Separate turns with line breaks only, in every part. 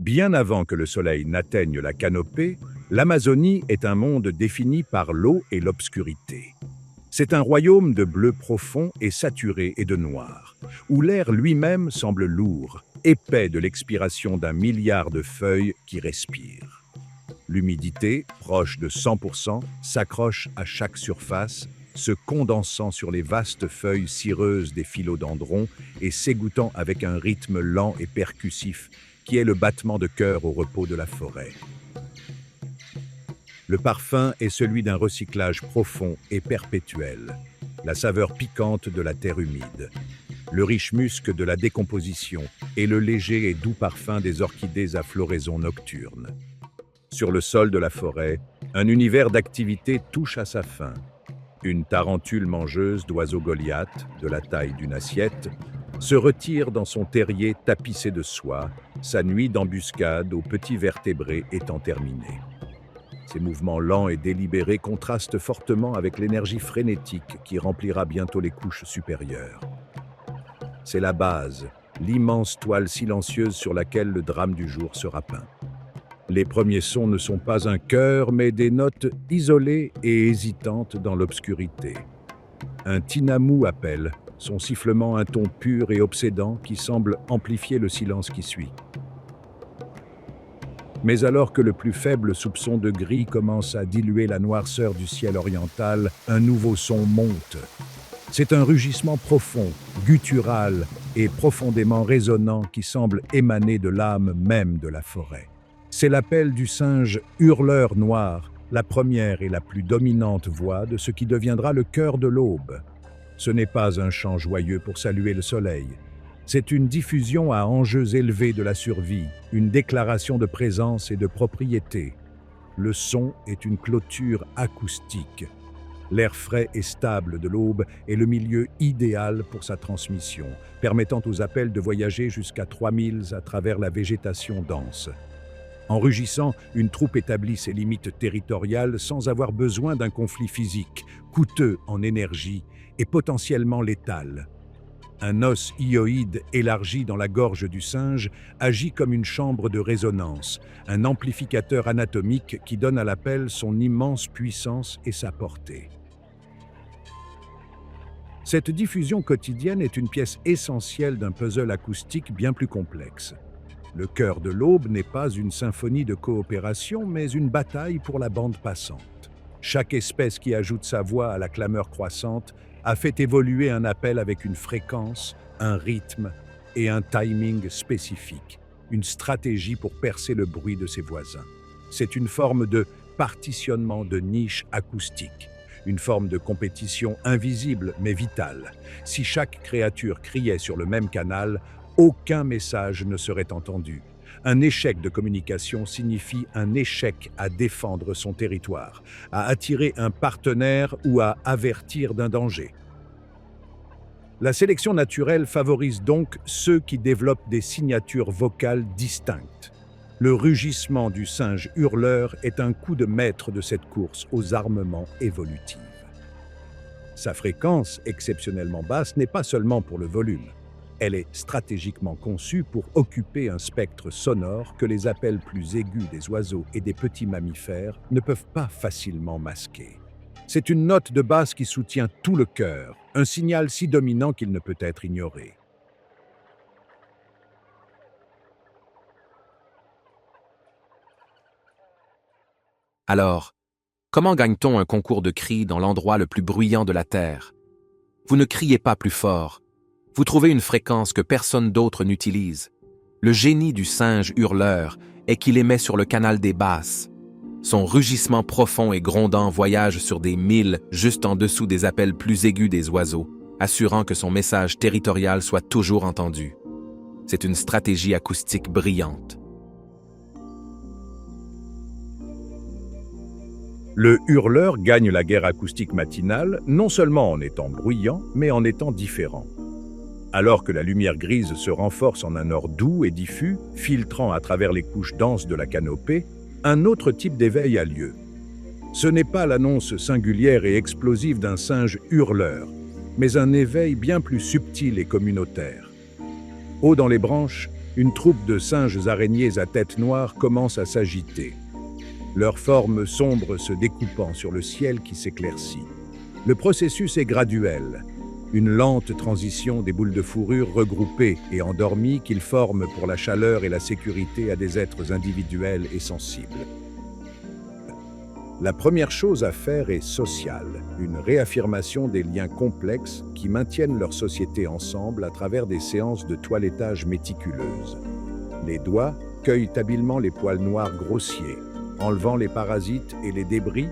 Bien avant que le soleil n'atteigne la canopée, l'Amazonie est un monde défini par l'eau et l'obscurité. C'est un royaume de bleu profond et saturé et de noir, où l'air lui-même semble lourd, épais de l'expiration d'un milliard de feuilles qui respirent. L'humidité, proche de 100%, s'accroche à chaque surface, se condensant sur les vastes feuilles cireuses des philodendrons et s'égouttant avec un rythme lent et percussif qui est le battement de cœur au repos de la forêt. Le parfum est celui d'un recyclage profond et perpétuel, la saveur piquante de la terre humide, le riche musc de la décomposition et le léger et doux parfum des orchidées à floraison nocturne. Sur le sol de la forêt, un univers d'activité touche à sa fin. Une tarentule mangeuse d'oiseaux Goliath, de la taille d'une assiette, se retire dans son terrier tapissé de soie, sa nuit d'embuscade aux petits vertébrés étant terminée. Ces mouvements lents et délibérés contrastent fortement avec l'énergie frénétique qui remplira bientôt les couches supérieures. C'est la base, l'immense toile silencieuse sur laquelle le drame du jour sera peint. Les premiers sons ne sont pas un chœur, mais des notes isolées et hésitantes dans l'obscurité. Un tinamou appelle, son sifflement un ton pur et obsédant qui semble amplifier le silence qui suit. Mais alors que le plus faible soupçon de gris commence à diluer la noirceur du ciel oriental, un nouveau son monte. C'est un rugissement profond, guttural et profondément résonnant qui semble émaner de l'âme même de la forêt. C'est l'appel du singe hurleur noir, la première et la plus dominante voix de ce qui deviendra le cœur de l'aube. Ce n'est pas un chant joyeux pour saluer le soleil. C'est une diffusion à enjeux élevés de la survie, une déclaration de présence et de propriété. Le son est une clôture acoustique. L'air frais et stable de l'aube est le milieu idéal pour sa transmission, permettant aux appels de voyager jusqu'à 3000 à travers la végétation dense. En rugissant, une troupe établit ses limites territoriales sans avoir besoin d'un conflit physique, coûteux en énergie et potentiellement létal. Un os hyoïde élargi dans la gorge du singe agit comme une chambre de résonance, un amplificateur anatomique qui donne à l'appel son immense puissance et sa portée. Cette diffusion quotidienne est une pièce essentielle d'un puzzle acoustique bien plus complexe. Le cœur de l'aube n'est pas une symphonie de coopération, mais une bataille pour la bande passante. Chaque espèce qui ajoute sa voix à la clameur croissante a fait évoluer un appel avec une fréquence, un rythme et un timing spécifiques, une stratégie pour percer le bruit de ses voisins. C'est une forme de partitionnement de niche acoustique, une forme de compétition invisible mais vitale. Si chaque créature criait sur le même canal, aucun message ne serait entendu. Un échec de communication signifie un échec à défendre son territoire, à attirer un partenaire ou à avertir d'un danger. La sélection naturelle favorise donc ceux qui développent des signatures vocales distinctes. Le rugissement du singe hurleur est un coup de maître de cette course aux armements évolutifs. Sa fréquence, exceptionnellement basse, n'est pas seulement pour le volume. Elle est stratégiquement conçue pour occuper un spectre sonore que les appels plus aigus des oiseaux et des petits mammifères ne peuvent pas facilement masquer. C'est une note de basse qui soutient tout le chœur, un signal si dominant qu'il ne peut être ignoré.
Alors, comment gagne-t-on un concours de cris dans l'endroit le plus bruyant de la Terre? Vous ne criez pas plus fort. Vous trouvez une fréquence que personne d'autre n'utilise. Le génie du singe hurleur est qu'il émet sur le canal des basses. Son rugissement profond et grondant voyage sur des milles juste en dessous des appels plus aigus des oiseaux, assurant que son message territorial soit toujours entendu. C'est une stratégie acoustique brillante.
Le hurleur gagne la guerre acoustique matinale non seulement en étant bruyant, mais en étant différent. Alors que la lumière grise se renforce en un or doux et diffus, filtrant à travers les couches denses de la canopée, un autre type d'éveil a lieu. Ce n'est pas l'annonce singulière et explosive d'un singe hurleur, mais un éveil bien plus subtil et communautaire. Haut dans les branches, une troupe de singes araignées à tête noire commence à s'agiter, leur forme sombre se découpant sur le ciel qui s'éclaircit. Le processus est graduel, une lente transition des boules de fourrure regroupées et endormies qu'ils forment pour la chaleur et la sécurité à des êtres individuels et sensibles. La première chose à faire est sociale, une réaffirmation des liens complexes qui maintiennent leur société ensemble à travers des séances de toilettage méticuleuses. Les doigts cueillent habilement les poils noirs grossiers, enlevant les parasites et les débris,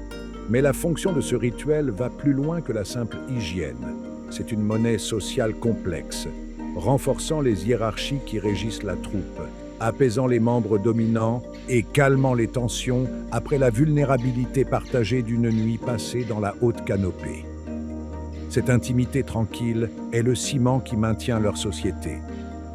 mais la fonction de ce rituel va plus loin que la simple hygiène. C'est une monnaie sociale complexe, renforçant les hiérarchies qui régissent la troupe, apaisant les membres dominants et calmant les tensions après la vulnérabilité partagée d'une nuit passée dans la haute canopée. Cette intimité tranquille est le ciment qui maintient leur société,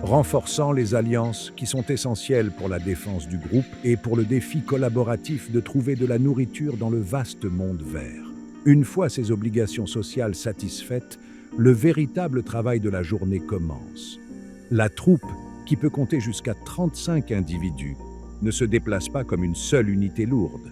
renforçant les alliances qui sont essentielles pour la défense du groupe et pour le défi collaboratif de trouver de la nourriture dans le vaste monde vert. Une fois ces obligations sociales satisfaites, le véritable travail de la journée commence. La troupe, qui peut compter jusqu'à 35 individus, ne se déplace pas comme une seule unité lourde.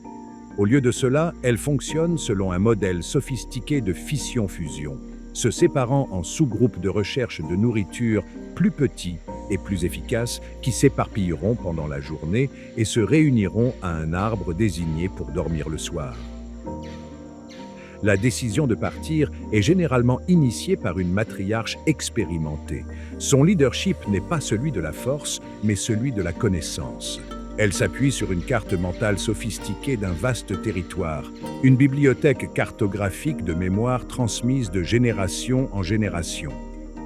Au lieu de cela, elle fonctionne selon un modèle sophistiqué de fission-fusion, se séparant en sous-groupes de recherche de nourriture plus petits et plus efficaces qui s'éparpilleront pendant la journée et se réuniront à un arbre désigné pour dormir le soir. La décision de partir est généralement initiée par une matriarche expérimentée. Son leadership n'est pas celui de la force, mais celui de la connaissance. Elle s'appuie sur une carte mentale sophistiquée d'un vaste territoire, une bibliothèque cartographique de mémoire transmise de génération en génération.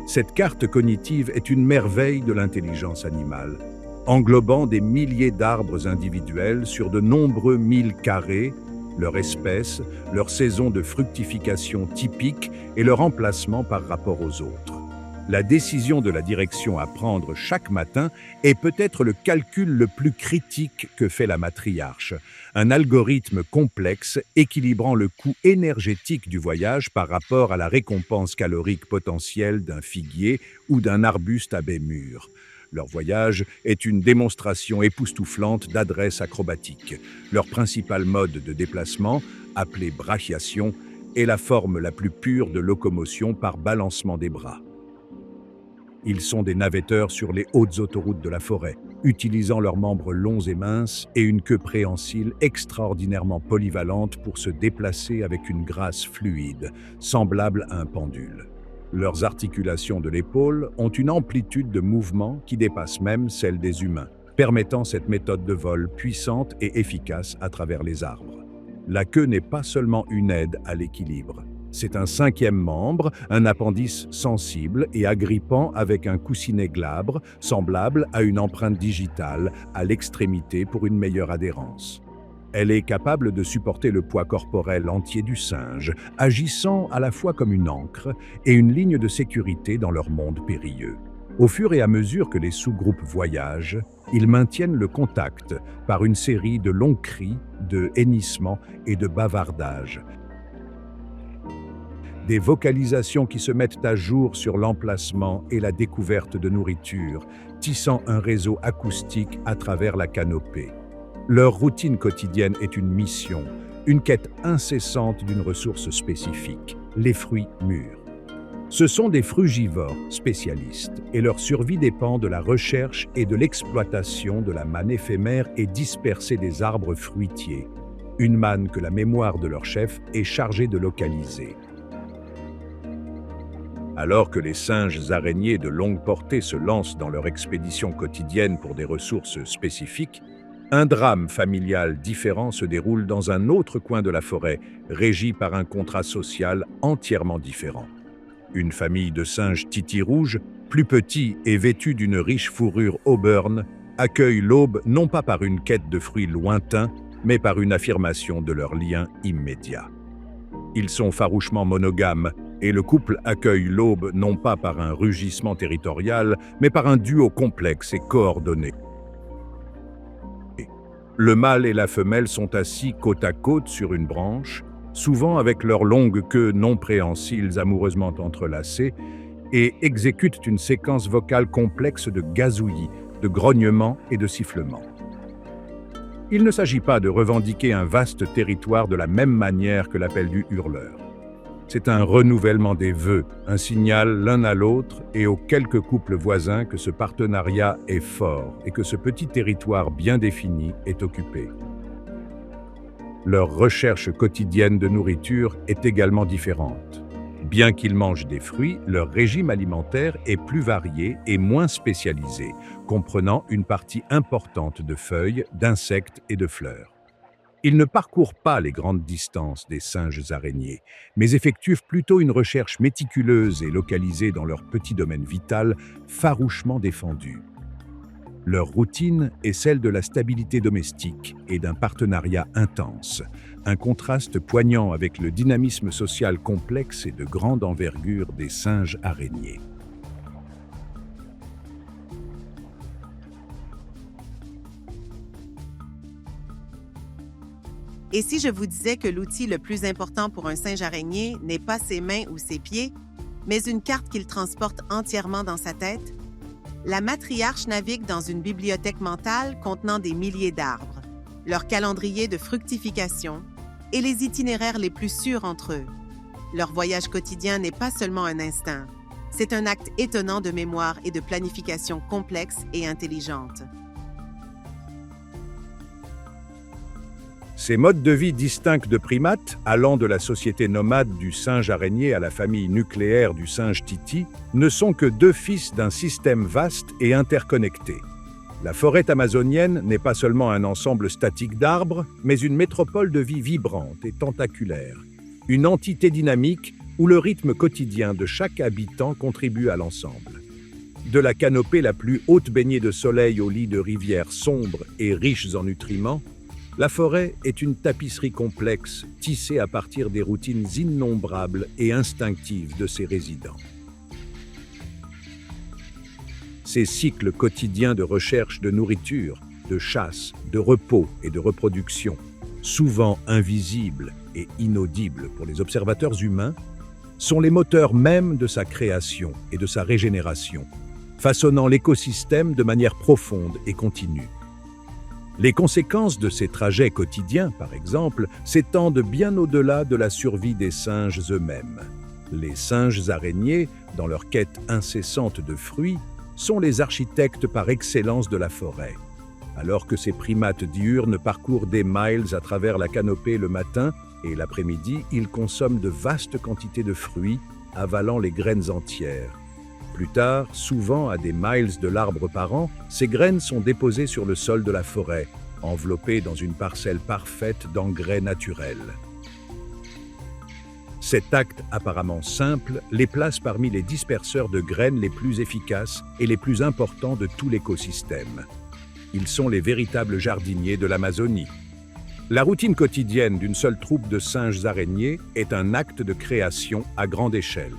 Cette carte cognitive est une merveille de l'intelligence animale, englobant des milliers d'arbres individuels sur de nombreux milles carrés, leur espèce, leur saison de fructification typique et leur emplacement par rapport aux autres. La décision de la direction à prendre chaque matin est peut-être le calcul le plus critique que fait la matriarche, un algorithme complexe équilibrant le coût énergétique du voyage par rapport à la récompense calorique potentielle d'un figuier ou d'un arbuste à baies mûres. Leur voyage est une démonstration époustouflante d'adresse acrobatique. Leur principal mode de déplacement, appelé brachiation, est la forme la plus pure de locomotion par balancement des bras. Ils sont des navetteurs sur les hautes autoroutes de la forêt, utilisant leurs membres longs et minces et une queue préhensile extraordinairement polyvalente pour se déplacer avec une grâce fluide, semblable à un pendule. Leurs articulations de l'épaule ont une amplitude de mouvement qui dépasse même celle des humains, permettant cette méthode de vol puissante et efficace à travers les arbres. La queue n'est pas seulement une aide à l'équilibre. C'est un cinquième membre, un appendice sensible et agrippant avec un coussinet glabre, semblable à une empreinte digitale, à l'extrémité pour une meilleure adhérence. Elle est capable de supporter le poids corporel entier du singe, agissant à la fois comme une ancre et une ligne de sécurité dans leur monde périlleux. Au fur et à mesure que les sous-groupes voyagent, ils maintiennent le contact par une série de longs cris, de hennissements et de bavardages. Des vocalisations qui se mettent à jour sur l'emplacement et la découverte de nourriture, tissant un réseau acoustique à travers la canopée. Leur routine quotidienne est une mission, une quête incessante d'une ressource spécifique, les fruits mûrs. Ce sont des frugivores spécialistes et leur survie dépend de la recherche et de l'exploitation de la manne éphémère et dispersée des arbres fruitiers, une manne que la mémoire de leur chef est chargée de localiser. Alors que les singes araignées de longue portée se lancent dans leur expédition quotidienne pour des ressources spécifiques, un drame familial différent se déroule dans un autre coin de la forêt, régi par un contrat social entièrement différent. Une famille de singes titi rouges, plus petits et vêtus d'une riche fourrure auburn, accueille l'aube non pas par une quête de fruits lointains, mais par une affirmation de leur lien immédiat. Ils sont farouchement monogames, et le couple accueille l'aube non pas par un rugissement territorial, mais par un duo complexe et coordonné. Le mâle et la femelle sont assis côte à côte sur une branche, souvent avec leurs longues queues non préhensiles amoureusement entrelacées, et exécutent une séquence vocale complexe de gazouillis, de grognements et de sifflements. Il ne s'agit pas de revendiquer un vaste territoire de la même manière que l'appel du hurleur. C'est un renouvellement des vœux, un signal l'un à l'autre et aux quelques couples voisins que ce partenariat est fort et que ce petit territoire bien défini est occupé. Leur recherche quotidienne de nourriture est également différente. Bien qu'ils mangent des fruits, leur régime alimentaire est plus varié et moins spécialisé, comprenant une partie importante de feuilles, d'insectes et de fleurs. Ils ne parcourent pas les grandes distances des singes araignées, mais effectuent plutôt une recherche méticuleuse et localisée dans leur petit domaine vital, farouchement défendu. Leur routine est celle de la stabilité domestique et d'un partenariat intense, un contraste poignant avec le dynamisme social complexe et de grande envergure des singes araignées.
Et si je vous disais que l'outil le plus important pour un singe araignée n'est pas ses mains ou ses pieds, mais une carte qu'il transporte entièrement dans sa tête? La matriarche navigue dans une bibliothèque mentale contenant des milliers d'arbres, leur calendrier de fructification et les itinéraires les plus sûrs entre eux. Leur voyage quotidien n'est pas seulement un instinct, c'est un acte étonnant de mémoire et de planification complexe et intelligente.
Ces modes de vie distincts de primates, allant de la société nomade du singe araignée à la famille nucléaire du singe titi, ne sont que deux fils d'un système vaste et interconnecté. La forêt amazonienne n'est pas seulement un ensemble statique d'arbres, mais une métropole de vie vibrante et tentaculaire, une entité dynamique où le rythme quotidien de chaque habitant contribue à l'ensemble. De la canopée la plus haute baignée de soleil au lit de rivières sombres et riches en nutriments, la forêt est une tapisserie complexe, tissée à partir des routines innombrables et instinctives de ses résidents. Ces cycles quotidiens de recherche de nourriture, de chasse, de repos et de reproduction, souvent invisibles et inaudibles pour les observateurs humains, sont les moteurs mêmes de sa création et de sa régénération, façonnant l'écosystème de manière profonde et continue. Les conséquences de ces trajets quotidiens, par exemple, s'étendent bien au-delà de la survie des singes eux-mêmes. Les singes araignées, dans leur quête incessante de fruits, sont les architectes par excellence de la forêt. Alors que ces primates diurnes parcourent des miles à travers la canopée le matin et l'après-midi, ils consomment de vastes quantités de fruits, avalant les graines entières. Plus tard, souvent à des miles de l'arbre par an, ces graines sont déposées sur le sol de la forêt, enveloppées dans une parcelle parfaite d'engrais naturels. Cet acte apparemment simple les place parmi les disperseurs de graines les plus efficaces et les plus importants de tout l'écosystème. Ils sont les véritables jardiniers de l'Amazonie. La routine quotidienne d'une seule troupe de singes araignées est un acte de création à grande échelle.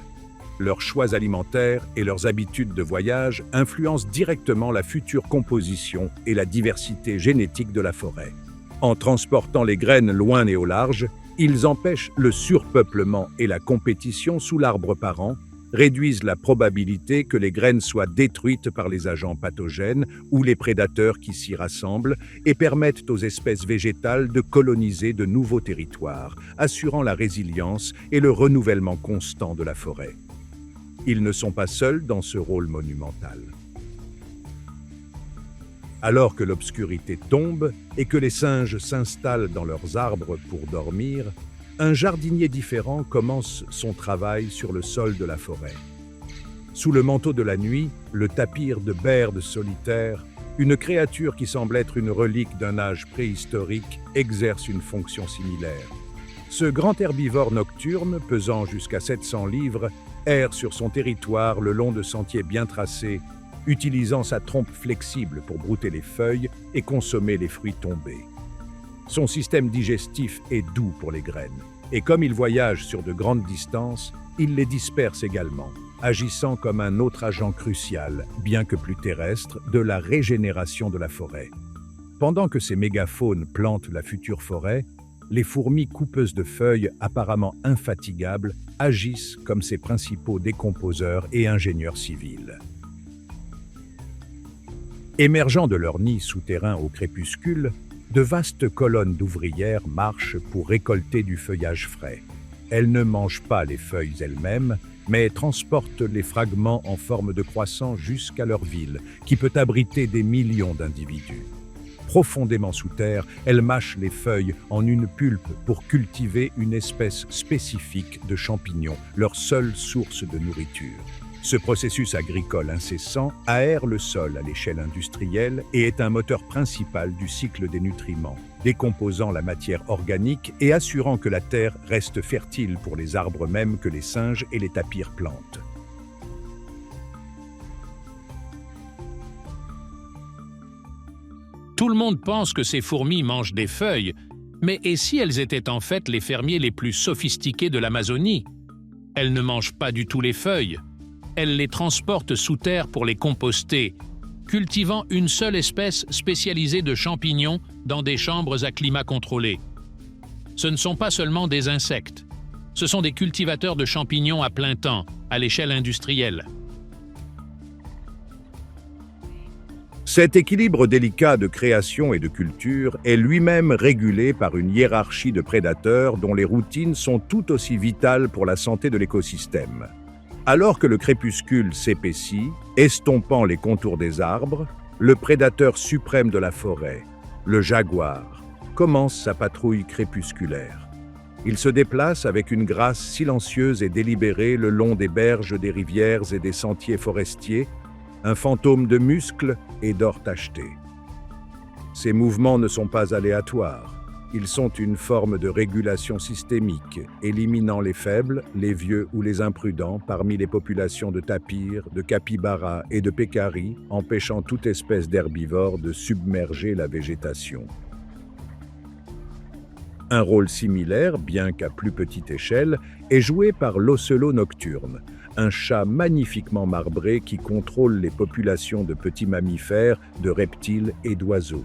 Leurs choix alimentaires et leurs habitudes de voyage influencent directement la future composition et la diversité génétique de la forêt. En transportant les graines loin et au large, ils empêchent le surpeuplement et la compétition sous l'arbre parent, réduisent la probabilité que les graines soient détruites par les agents pathogènes ou les prédateurs qui s'y rassemblent et permettent aux espèces végétales de coloniser de nouveaux territoires, assurant la résilience et le renouvellement constant de la forêt. Ils ne sont pas seuls dans ce rôle monumental. Alors que l'obscurité tombe et que les singes s'installent dans leurs arbres pour dormir, un jardinier différent commence son travail sur le sol de la forêt. Sous le manteau de la nuit, le tapir de Baird solitaire, une créature qui semble être une relique d'un âge préhistorique, exerce une fonction similaire. Ce grand herbivore nocturne, pesant jusqu'à 700 livres, erre sur son territoire le long de sentiers bien tracés, utilisant sa trompe flexible pour brouter les feuilles et consommer les fruits tombés. Son système digestif est doux pour les graines, et comme il voyage sur de grandes distances, il les disperse également, agissant comme un autre agent crucial, bien que plus terrestre, de la régénération de la forêt. Pendant que ces mégafaunes plantent la future forêt, les fourmis coupeuses de feuilles, apparemment infatigables, agissent comme ses principaux décomposeurs et ingénieurs civils. Émergeant de leur nid souterrain au crépuscule, de vastes colonnes d'ouvrières marchent pour récolter du feuillage frais. Elles ne mangent pas les feuilles elles-mêmes, mais transportent les fragments en forme de croissant jusqu'à leur ville, qui peut abriter des millions d'individus. Profondément sous terre, elles mâchent les feuilles en une pulpe pour cultiver une espèce spécifique de champignons, leur seule source de nourriture. Ce processus agricole incessant aère le sol à l'échelle industrielle et est un moteur principal du cycle des nutriments, décomposant la matière organique et assurant que la terre reste fertile pour les arbres mêmes que les singes et les tapirs plantent.
Tout le monde pense que ces fourmis mangent des feuilles, mais et si elles étaient en fait les fermiers les plus sophistiqués de l'Amazonie? Elles ne mangent pas du tout les feuilles. Elles les transportent sous terre pour les composter, cultivant une seule espèce spécialisée de champignons dans des chambres à climat contrôlé. Ce ne sont pas seulement des insectes, ce sont des cultivateurs de champignons à plein temps, à l'échelle industrielle.
Cet équilibre délicat de création et de culture est lui-même régulé par une hiérarchie de prédateurs dont les routines sont tout aussi vitales pour la santé de l'écosystème. Alors que le crépuscule s'épaissit, estompant les contours des arbres, le prédateur suprême de la forêt, le jaguar, commence sa patrouille crépusculaire. Il se déplace avec une grâce silencieuse et délibérée le long des berges des rivières et des sentiers forestiers, un fantôme de muscles et d'or tacheté. Ces mouvements ne sont pas aléatoires. Ils sont une forme de régulation systémique, éliminant les faibles, les vieux ou les imprudents parmi les populations de tapirs, de capybaras et de pécaris, empêchant toute espèce d'herbivore de submerger la végétation. Un rôle similaire, bien qu'à plus petite échelle, est joué par l'ocelot nocturne, un chat magnifiquement marbré qui contrôle les populations de petits mammifères, de reptiles et d'oiseaux.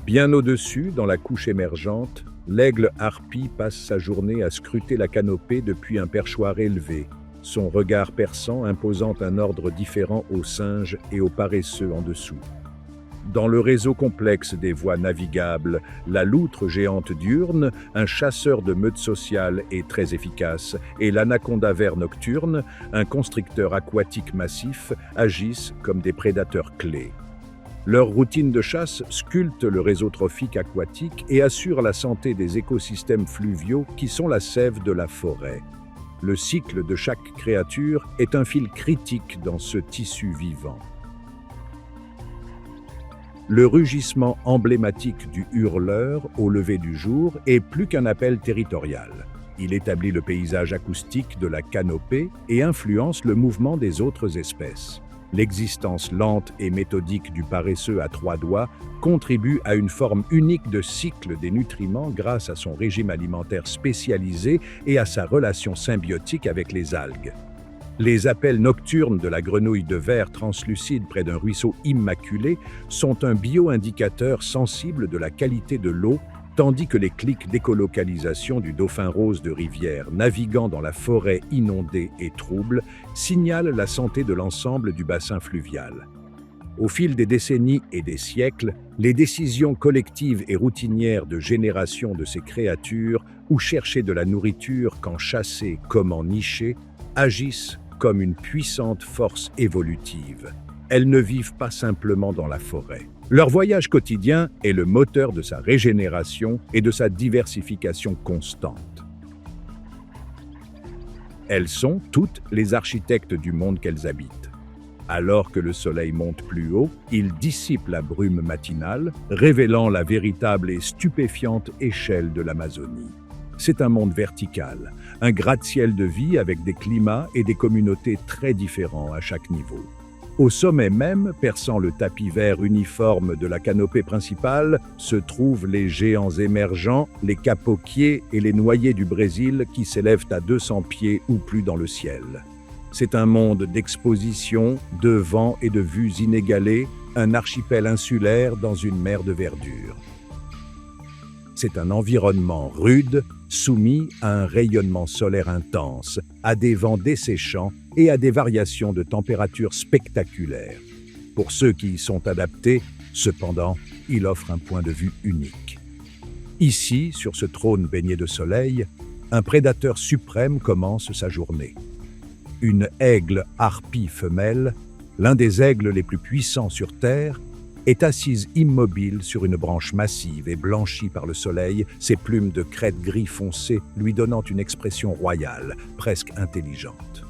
Bien au-dessus, dans la couche émergente, l'aigle harpie passe sa journée à scruter la canopée depuis un perchoir élevé, son regard perçant imposant un ordre différent aux singes et aux paresseux en dessous. Dans le réseau complexe des voies navigables, la loutre géante diurne, un chasseur de meutes sociales et très efficace, et l'anaconda vert nocturne, un constricteur aquatique massif, agissent comme des prédateurs clés. Leur routine de chasse sculpte le réseau trophique aquatique et assure la santé des écosystèmes fluviaux qui sont la sève de la forêt. Le cycle de chaque créature est un fil critique dans ce tissu vivant. Le rugissement emblématique du hurleur au lever du jour est plus qu'un appel territorial. Il établit le paysage acoustique de la canopée et influence le mouvement des autres espèces. L'existence lente et méthodique du paresseux à 3 doigts contribue à une forme unique de cycle des nutriments grâce à son régime alimentaire spécialisé et à sa relation symbiotique avec les algues. Les appels nocturnes de la grenouille de verre translucide près d'un ruisseau immaculé sont un bio-indicateur sensible de la qualité de l'eau, tandis que les clics d'écolocalisation du dauphin rose de rivière naviguant dans la forêt inondée et trouble signalent la santé de l'ensemble du bassin fluvial. Au fil des décennies et des siècles, les décisions collectives et routinières de génération de ces créatures, où chercher de la nourriture qu'en chasser comme en nicher, agissent comme une puissante force évolutive. Elles ne vivent pas simplement dans la forêt. Leur voyage quotidien est le moteur de sa régénération et de sa diversification constante. Elles sont toutes les architectes du monde qu'elles habitent. Alors que le soleil monte plus haut, il dissipe la brume matinale, révélant la véritable et stupéfiante échelle de l'Amazonie. C'est un monde vertical, un gratte-ciel de vie avec des climats et des communautés très différents à chaque niveau. Au sommet même, perçant le tapis vert uniforme de la canopée principale, se trouvent les géants émergents, les capoquiers et les noyers du Brésil qui s'élèvent à 200 pieds ou plus dans le ciel. C'est un monde d'exposition, de vents et de vues inégalées, un archipel insulaire dans une mer de verdure. C'est un environnement rude, soumis à un rayonnement solaire intense, à des vents desséchants et à des variations de température spectaculaires. Pour ceux qui y sont adaptés, cependant, il offre un point de vue unique. Ici, sur ce trône baigné de soleil, un prédateur suprême commence sa journée. Une aigle harpie femelle, l'un des aigles les plus puissants sur Terre, est assise immobile sur une branche massive et blanchie par le soleil, ses plumes de crête gris foncé lui donnant une expression royale, presque intelligente.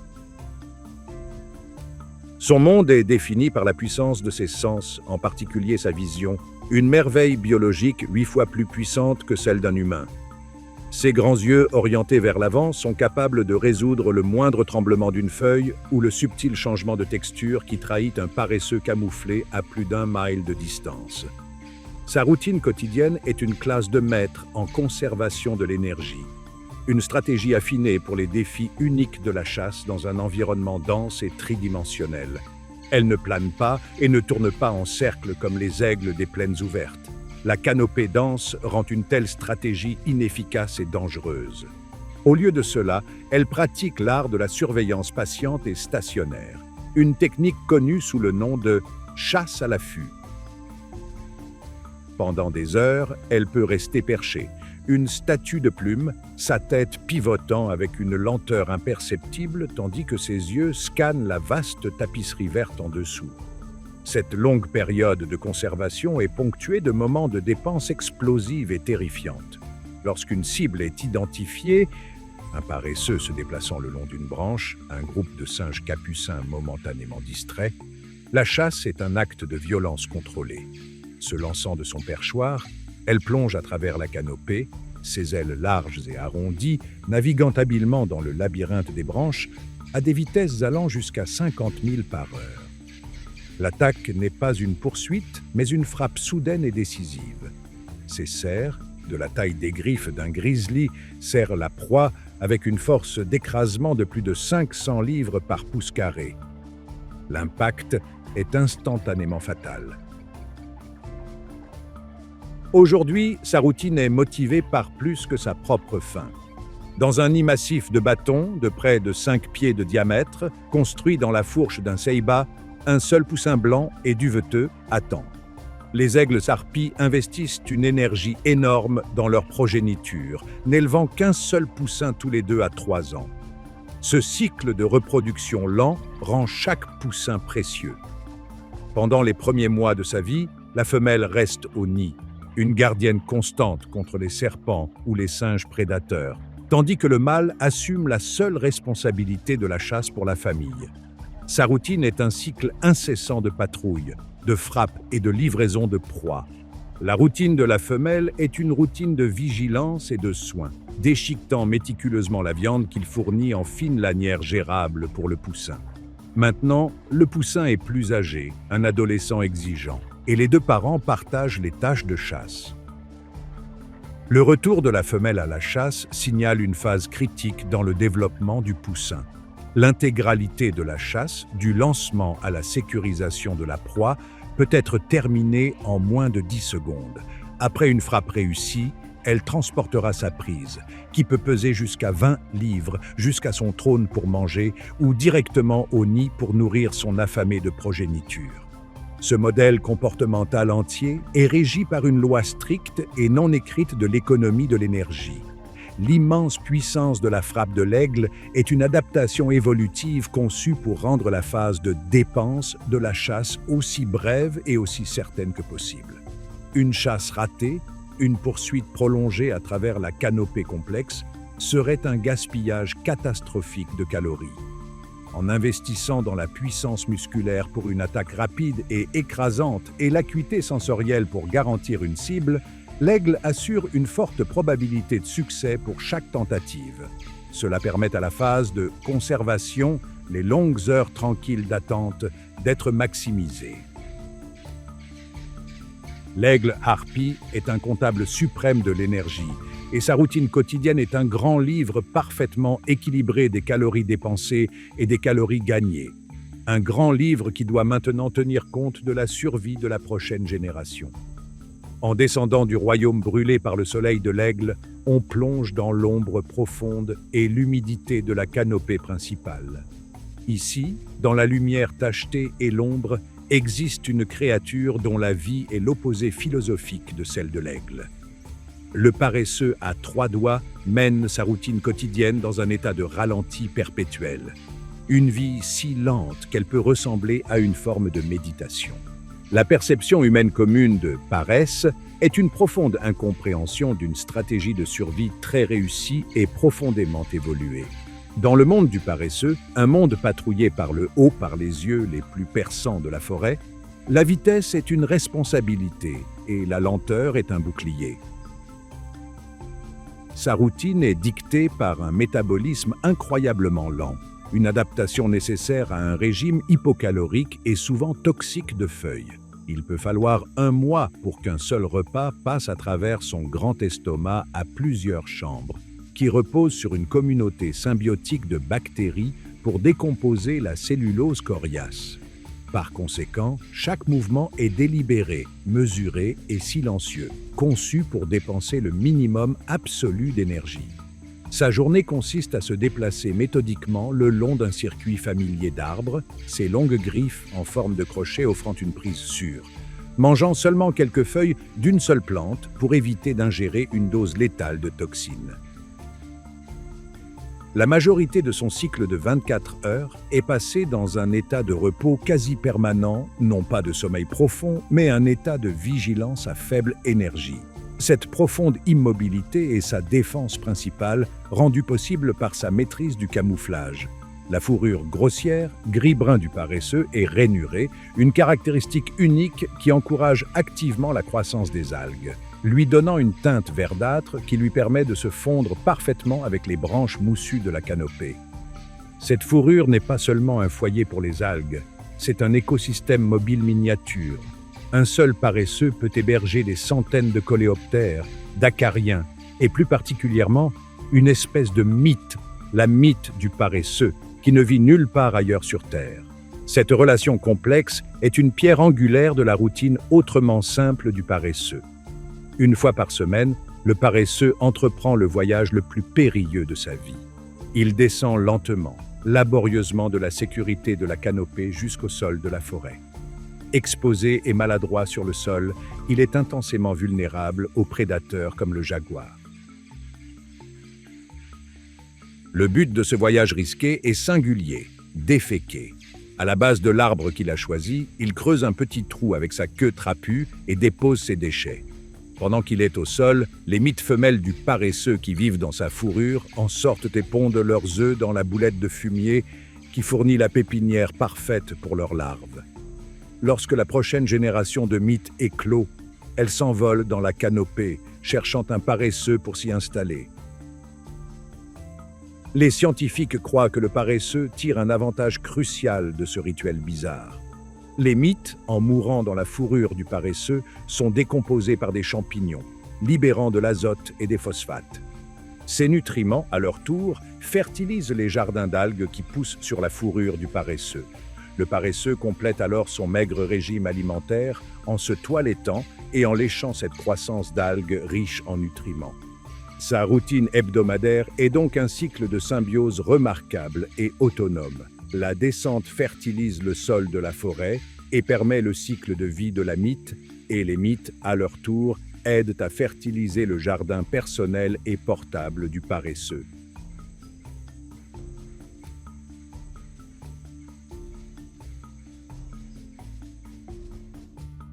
Son monde est défini par la puissance de ses sens, en particulier sa vision, une merveille biologique 8 fois plus puissante que celle d'un humain. Ses grands yeux orientés vers l'avant sont capables de résoudre le moindre tremblement d'une feuille ou le subtil changement de texture qui trahit un paresseux camouflé à plus d'1 mile de distance. Sa routine quotidienne est une classe de maître en conservation de l'énergie, une stratégie affinée pour les défis uniques de la chasse dans un environnement dense et tridimensionnel. Elle ne plane pas et ne tourne pas en cercle comme les aigles des plaines ouvertes. La canopée dense rend une telle stratégie inefficace et dangereuse. Au lieu de cela, elle pratique l'art de la surveillance patiente et stationnaire, une technique connue sous le nom de chasse à l'affût. Pendant des heures, elle peut rester perchée, une statue de plumes, sa tête pivotant avec une lenteur imperceptible tandis que ses yeux scannent la vaste tapisserie verte en dessous. Cette longue période de conservation est ponctuée de moments de dépense explosives et terrifiantes. Lorsqu'une cible est identifiée, un paresseux se déplaçant le long d'une branche, un groupe de singes capucins momentanément distraits, la chasse est un acte de violence contrôlée. Se lançant de son perchoir, elle plonge à travers la canopée, ses ailes larges et arrondies, naviguant habilement dans le labyrinthe des branches, à des vitesses allant jusqu'à 50 000 par heure. L'attaque n'est pas une poursuite, mais une frappe soudaine et décisive. Ses serres, de la taille des griffes d'un grizzly, serrent la proie avec une force d'écrasement de plus de 500 livres par pouce carré. L'impact est instantanément fatal. Aujourd'hui, sa routine est motivée par plus que sa propre faim. Dans un nid massif de bâtons de près de 5 pieds de diamètre, construit dans la fourche d'un ceiba, un seul poussin blanc et duveteux attend. Les aigles harpies investissent une énergie énorme dans leur progéniture, n'élevant qu'un seul poussin tous les 2 à 3 ans. Ce cycle de reproduction lent rend chaque poussin précieux. Pendant les premiers mois de sa vie, la femelle reste au nid, une gardienne constante contre les serpents ou les singes prédateurs, tandis que le mâle assume la seule responsabilité de la chasse pour la famille. Sa routine est un cycle incessant de patrouilles, de frappes et de livraison de proies. La routine de la femelle est une routine de vigilance et de soins, déchiquetant méticuleusement la viande qu'il fournit en fines lanières gérables pour le poussin. Maintenant, le poussin est plus âgé, un adolescent exigeant, et les 2 parents partagent les tâches de chasse. Le retour de la femelle à la chasse signale une phase critique dans le développement du poussin. L'intégralité de la chasse, du lancement à la sécurisation de la proie, peut être terminée en moins de 10 secondes. Après une frappe réussie, elle transportera sa prise, qui peut peser jusqu'à 20 livres, jusqu'à son trône pour manger ou directement au nid pour nourrir son affamé de progéniture. Ce modèle comportemental entier est régi par une loi stricte et non écrite de l'économie de l'énergie. L'immense puissance de la frappe de l'aigle est une adaptation évolutive conçue pour rendre la phase de dépense de la chasse aussi brève et aussi certaine que possible. Une chasse ratée, une poursuite prolongée à travers la canopée complexe, serait un gaspillage catastrophique de calories. En investissant dans la puissance musculaire pour une attaque rapide et écrasante et l'acuité sensorielle pour garantir une cible, l'aigle assure une forte probabilité de succès pour chaque tentative. Cela permet à la phase de conservation, les longues heures tranquilles d'attente, d'être maximisées. L'aigle harpie est un comptable suprême de l'énergie et sa routine quotidienne est un grand livre parfaitement équilibré des calories dépensées et des calories gagnées. Un grand livre qui doit maintenant tenir compte de la survie de la prochaine génération. En descendant du royaume brûlé par le soleil de l'aigle, on plonge dans l'ombre profonde et l'humidité de la canopée principale. Ici, dans la lumière tachetée et l'ombre, existe une créature dont la vie est l'opposé philosophique de celle de l'aigle. Le paresseux à 3 doigts mène sa routine quotidienne dans un état de ralenti perpétuel. Une vie si lente qu'elle peut ressembler à une forme de méditation. La perception humaine commune de paresse est une profonde incompréhension d'une stratégie de survie très réussie et profondément évoluée. Dans le monde du paresseux, un monde patrouillé par le haut par les yeux les plus perçants de la forêt, la vitesse est une responsabilité et la lenteur est un bouclier. Sa routine est dictée par un métabolisme incroyablement lent, une adaptation nécessaire à un régime hypocalorique et souvent toxique de feuilles. Il peut falloir 1 mois pour qu'un seul repas passe à travers son grand estomac à plusieurs chambres, qui reposent sur une communauté symbiotique de bactéries pour décomposer la cellulose coriace. Par conséquent, chaque mouvement est délibéré, mesuré et silencieux, conçu pour dépenser le minimum absolu d'énergie. Sa journée consiste à se déplacer méthodiquement le long d'un circuit familier d'arbres, ses longues griffes en forme de crochet offrant une prise sûre, mangeant seulement quelques feuilles d'une seule plante pour éviter d'ingérer une dose létale de toxines. La majorité de son cycle de 24 heures est passée dans un état de repos quasi permanent, non pas de sommeil profond, mais un état de vigilance à faible énergie. Cette profonde immobilité est sa défense principale, rendue possible par sa maîtrise du camouflage. La fourrure grossière, gris-brun du paresseux est rainurée, une caractéristique unique qui encourage activement la croissance des algues, lui donnant une teinte verdâtre qui lui permet de se fondre parfaitement avec les branches moussues de la canopée. Cette fourrure n'est pas seulement un foyer pour les algues, c'est un écosystème mobile miniature. Un seul paresseux peut héberger des centaines de coléoptères, d'acariens, et plus particulièrement une espèce de mythe, la mythe du paresseux, qui ne vit nulle part ailleurs sur Terre. Cette relation complexe est une pierre angulaire de la routine autrement simple du paresseux. Une fois par semaine, le paresseux entreprend le voyage le plus périlleux de sa vie. Il descend lentement, laborieusement de la sécurité de la canopée jusqu'au sol de la forêt. Exposé et maladroit sur le sol, il est intensément vulnérable aux prédateurs comme le jaguar. Le but de ce voyage risqué est singulier, déféquer. À la base de l'arbre qu'il a choisi, il creuse un petit trou avec sa queue trapue et dépose ses déchets. Pendant qu'il est au sol, les mythes femelles du paresseux qui vivent dans sa fourrure en sortent et pondent leurs œufs dans la boulette de fumier qui fournit la pépinière parfaite pour leurs larves. Lorsque la prochaine génération de mythes éclot, elle s'envole dans la canopée, cherchant un paresseux pour s'y installer. Les scientifiques croient que le paresseux tire un avantage crucial de ce rituel bizarre. Les mythes, en mourant dans la fourrure du paresseux, sont décomposés par des champignons, libérant de l'azote et des phosphates. Ces nutriments, à leur tour, fertilisent les jardins d'algues qui poussent sur la fourrure du paresseux. Le paresseux complète alors son maigre régime alimentaire en se toilettant et en léchant cette croissance d'algues riches en nutriments. Sa routine hebdomadaire est donc un cycle de symbiose remarquable et autonome. La descente fertilise le sol de la forêt et permet le cycle de vie de la mythe, et les mythes, à leur tour, aident à fertiliser le jardin personnel et portable du paresseux.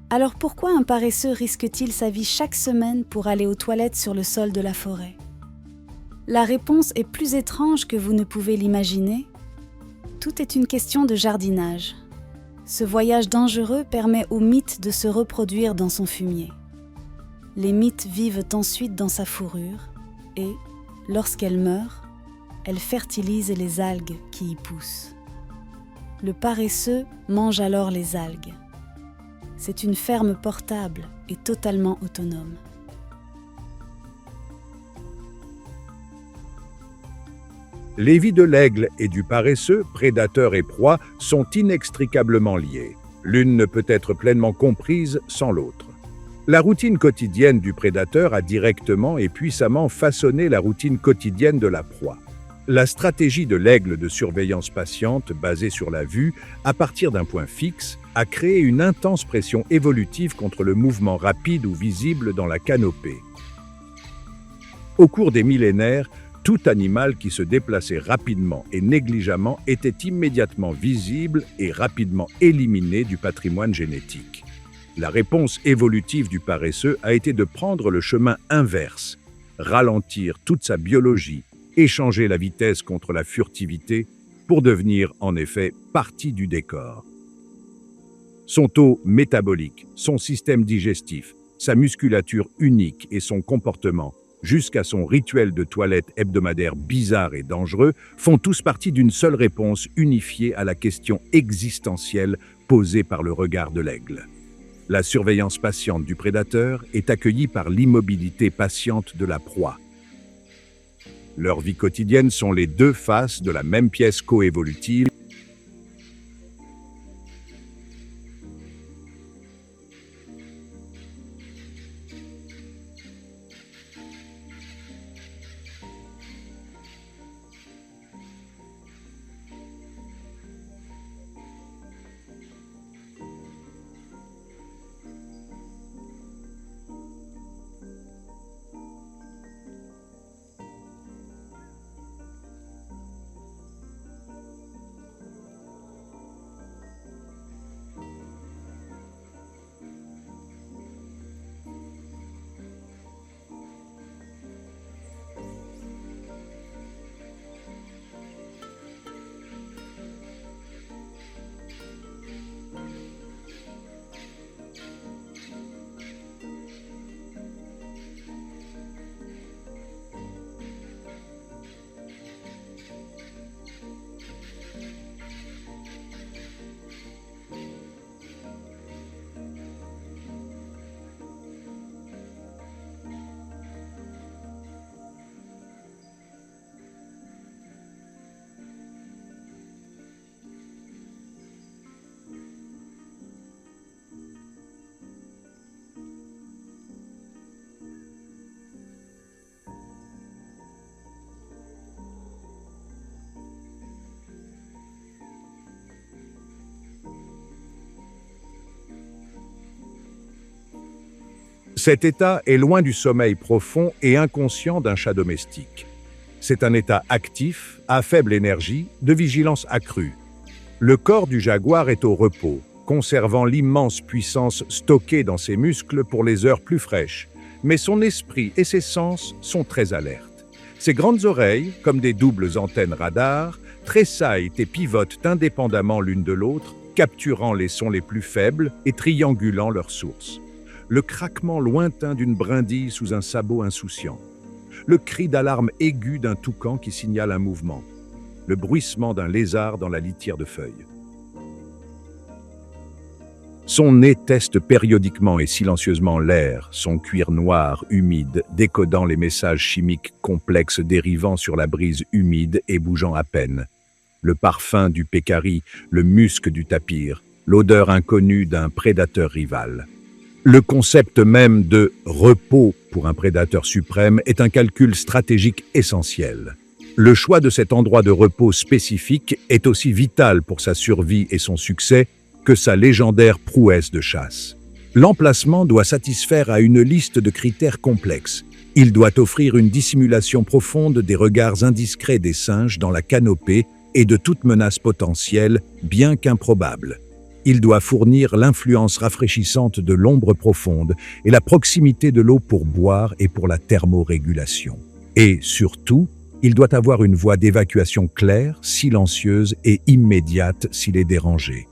Alors pourquoi un paresseux risque-t-il sa vie chaque semaine pour aller aux toilettes sur le sol de la forêt? La réponse est plus étrange que vous ne pouvez l'imaginer. Tout est une question de jardinage. Ce voyage dangereux permet au mythe de se reproduire dans son fumier. Les mythes vivent ensuite dans sa fourrure et, lorsqu'elle meurt, elle fertilise les algues qui y poussent. Le paresseux mange alors les algues. C'est une ferme portable et totalement autonome.
Les vies de l'aigle et du paresseux, prédateur et proie, sont inextricablement liées. L'une ne peut être pleinement comprise sans l'autre. La routine quotidienne du prédateur a directement et puissamment façonné la routine quotidienne de la proie. La stratégie de l'aigle de surveillance patiente, basée sur la vue, à partir d'un point fixe, a créé une intense pression évolutive contre le mouvement rapide ou visible dans la canopée. Au cours des millénaires, tout animal qui se déplaçait rapidement et négligemment était immédiatement visible et rapidement éliminé du patrimoine génétique. La réponse évolutive du paresseux a été de prendre le chemin inverse, ralentir toute sa biologie, échanger la vitesse contre la furtivité pour devenir en effet partie du décor. Son taux métabolique, son système digestif, sa musculature unique et son comportement, jusqu'à son rituel de toilette hebdomadaire bizarre et dangereux, font tous partie d'une seule réponse unifiée à la question existentielle posée par le regard de l'aigle. La surveillance patiente du prédateur est accueillie par l'immobilité patiente de la proie. Leurs vies quotidiennes sont les deux faces de la même pièce coévolutive. Cet état est loin du sommeil profond et inconscient d'un chat domestique. C'est un état actif, à faible énergie, de vigilance accrue. Le corps du jaguar est au repos, conservant l'immense puissance stockée dans ses muscles pour les heures plus fraîches, mais son esprit et ses sens sont très alertes. Ses grandes oreilles, comme des doubles antennes radar, tressaillent et pivotent indépendamment l'une de l'autre, capturant les sons les plus faibles et triangulant leur source. Le craquement lointain d'une brindille sous un sabot insouciant, le cri d'alarme aigu d'un toucan qui signale un mouvement, le bruissement d'un lézard dans la litière de feuilles. Son nez teste périodiquement et silencieusement l'air, son cuir noir, humide, décodant les messages chimiques complexes dérivant sur la brise humide et bougeant à peine. Le parfum du pécari, le musc du tapir, l'odeur inconnue d'un prédateur rival. Le concept même de repos pour un prédateur suprême est un calcul stratégique essentiel. Le choix de cet endroit de repos spécifique est aussi vital pour sa survie et son succès que sa légendaire prouesse de chasse. L'emplacement doit satisfaire à une liste de critères complexes. Il doit offrir une dissimulation profonde des regards indiscrets des singes dans la canopée et de toute menace potentielle, bien qu'improbable. Il doit fournir l'influence rafraîchissante de l'ombre profonde et la proximité de l'eau pour boire et pour la thermorégulation. Et surtout, il doit avoir une voie d'évacuation claire, silencieuse et immédiate s'il est dérangé.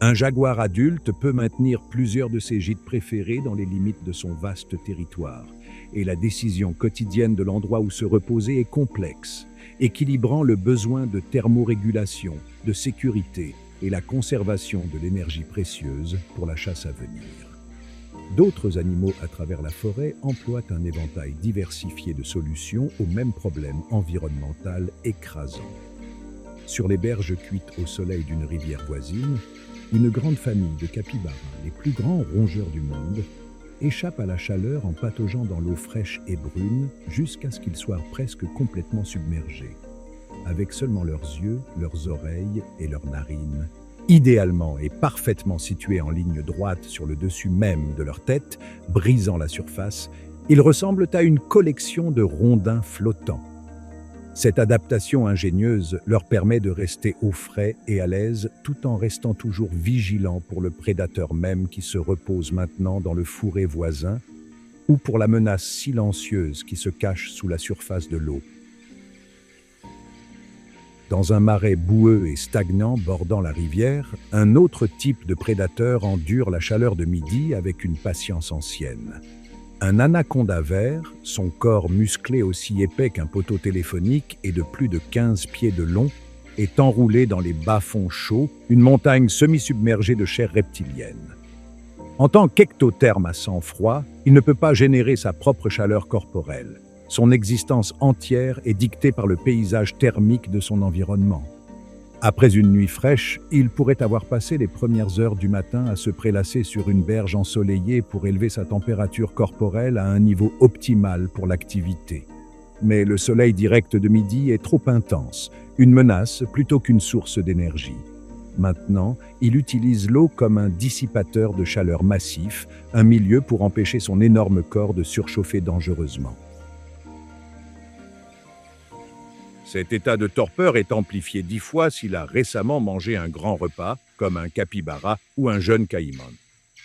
Un jaguar adulte peut maintenir plusieurs de ses gîtes préférés dans les limites de son vaste territoire, et la décision quotidienne de l'endroit où se reposer est complexe, équilibrant le besoin de thermorégulation, de sécurité et la conservation de l'énergie précieuse pour la chasse à venir. D'autres animaux à travers la forêt emploient un éventail diversifié de solutions au même problème environnemental écrasant. Sur les berges cuites au soleil d'une rivière voisine, une grande famille de capybaras, les plus grands rongeurs du monde, échappe à la chaleur en pataugeant dans l'eau fraîche et brune jusqu'à ce qu'ils soient presque complètement submergés. Avec seulement leurs yeux, leurs oreilles et leurs narines, idéalement et parfaitement situés en ligne droite sur le dessus même de leur tête, brisant la surface, ils ressemblent à une collection de rondins flottants. Cette adaptation ingénieuse leur permet de rester au frais et à l'aise tout en restant toujours vigilants pour le prédateur même qui se repose maintenant dans le fourré voisin ou pour la menace silencieuse qui se cache sous la surface de l'eau. Dans un marais boueux et stagnant bordant la rivière, un autre type de prédateur endure la chaleur de midi avec une patience ancienne. Un anaconda vert, son corps musclé aussi épais qu'un poteau téléphonique et de plus de 15 pieds de long, est enroulé dans les bas-fonds chauds, une montagne semi-submergée de chair reptilienne. En tant qu'ectotherme à sang froid, il ne peut pas générer sa propre chaleur corporelle. Son existence entière est dictée par le paysage thermique de son environnement. Après une nuit fraîche, il pourrait avoir passé les premières heures du matin à se prélasser sur une berge ensoleillée pour élever sa température corporelle à un niveau optimal pour l'activité. Mais le soleil direct de midi est trop intense, une menace plutôt qu'une source d'énergie. Maintenant, il utilise l'eau comme un dissipateur de chaleur massif, un milieu pour empêcher son énorme corps de surchauffer dangereusement. Cet état de torpeur est amplifié 10 fois s'il a récemment mangé un grand repas, comme un capybara ou un jeune caïman.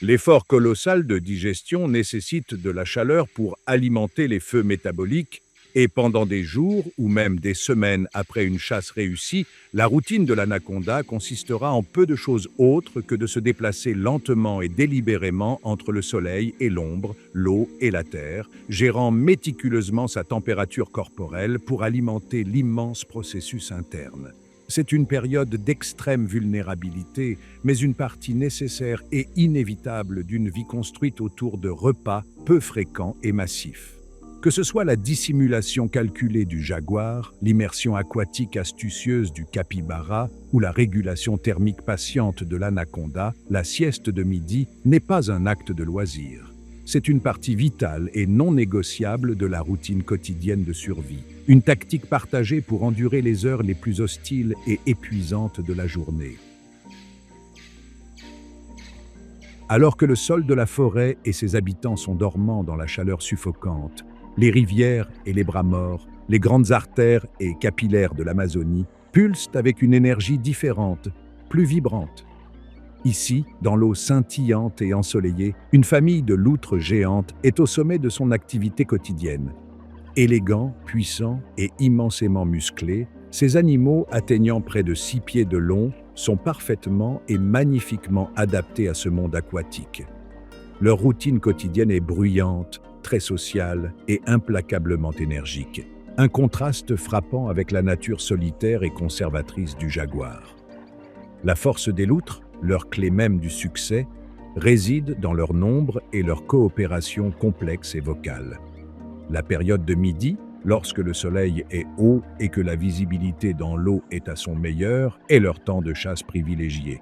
L'effort colossal de digestion nécessite de la chaleur pour alimenter les feux métaboliques et pendant des jours ou même des semaines après une chasse réussie, la routine de l'anaconda consistera en peu de choses autres que de se déplacer lentement et délibérément entre le soleil et l'ombre, l'eau et la terre, gérant méticuleusement sa température corporelle pour alimenter l'immense processus interne. C'est une période d'extrême vulnérabilité, mais une partie nécessaire et inévitable d'une vie construite autour de repas peu fréquents et massifs. Que ce soit la dissimulation calculée du jaguar, l'immersion aquatique astucieuse du capybara ou la régulation thermique patiente de l'anaconda, la sieste de midi n'est pas un acte de loisir. C'est une partie vitale et non négociable de la routine quotidienne de survie, une tactique partagée pour endurer les heures les plus hostiles et épuisantes de la journée. Alors que le sol de la forêt et ses habitants sont dormants dans la chaleur suffocante, les rivières et les bras morts, les grandes artères et capillaires de l'Amazonie pulsent avec une énergie différente, plus vibrante. Ici, dans l'eau scintillante et ensoleillée, une famille de loutres géantes est au sommet de son activité quotidienne. Élégants, puissants et immensément musclés, ces animaux atteignant près de 6 pieds de long sont parfaitement et magnifiquement adaptés à ce monde aquatique. Leur routine quotidienne est bruyante, très sociale et implacablement énergique. Un contraste frappant avec la nature solitaire et conservatrice du jaguar. La force des loutres, leur clé même du succès, réside dans leur nombre et leur coopération complexe et vocale. La période de midi, lorsque le soleil est haut et que la visibilité dans l'eau est à son meilleur, est leur temps de chasse privilégié.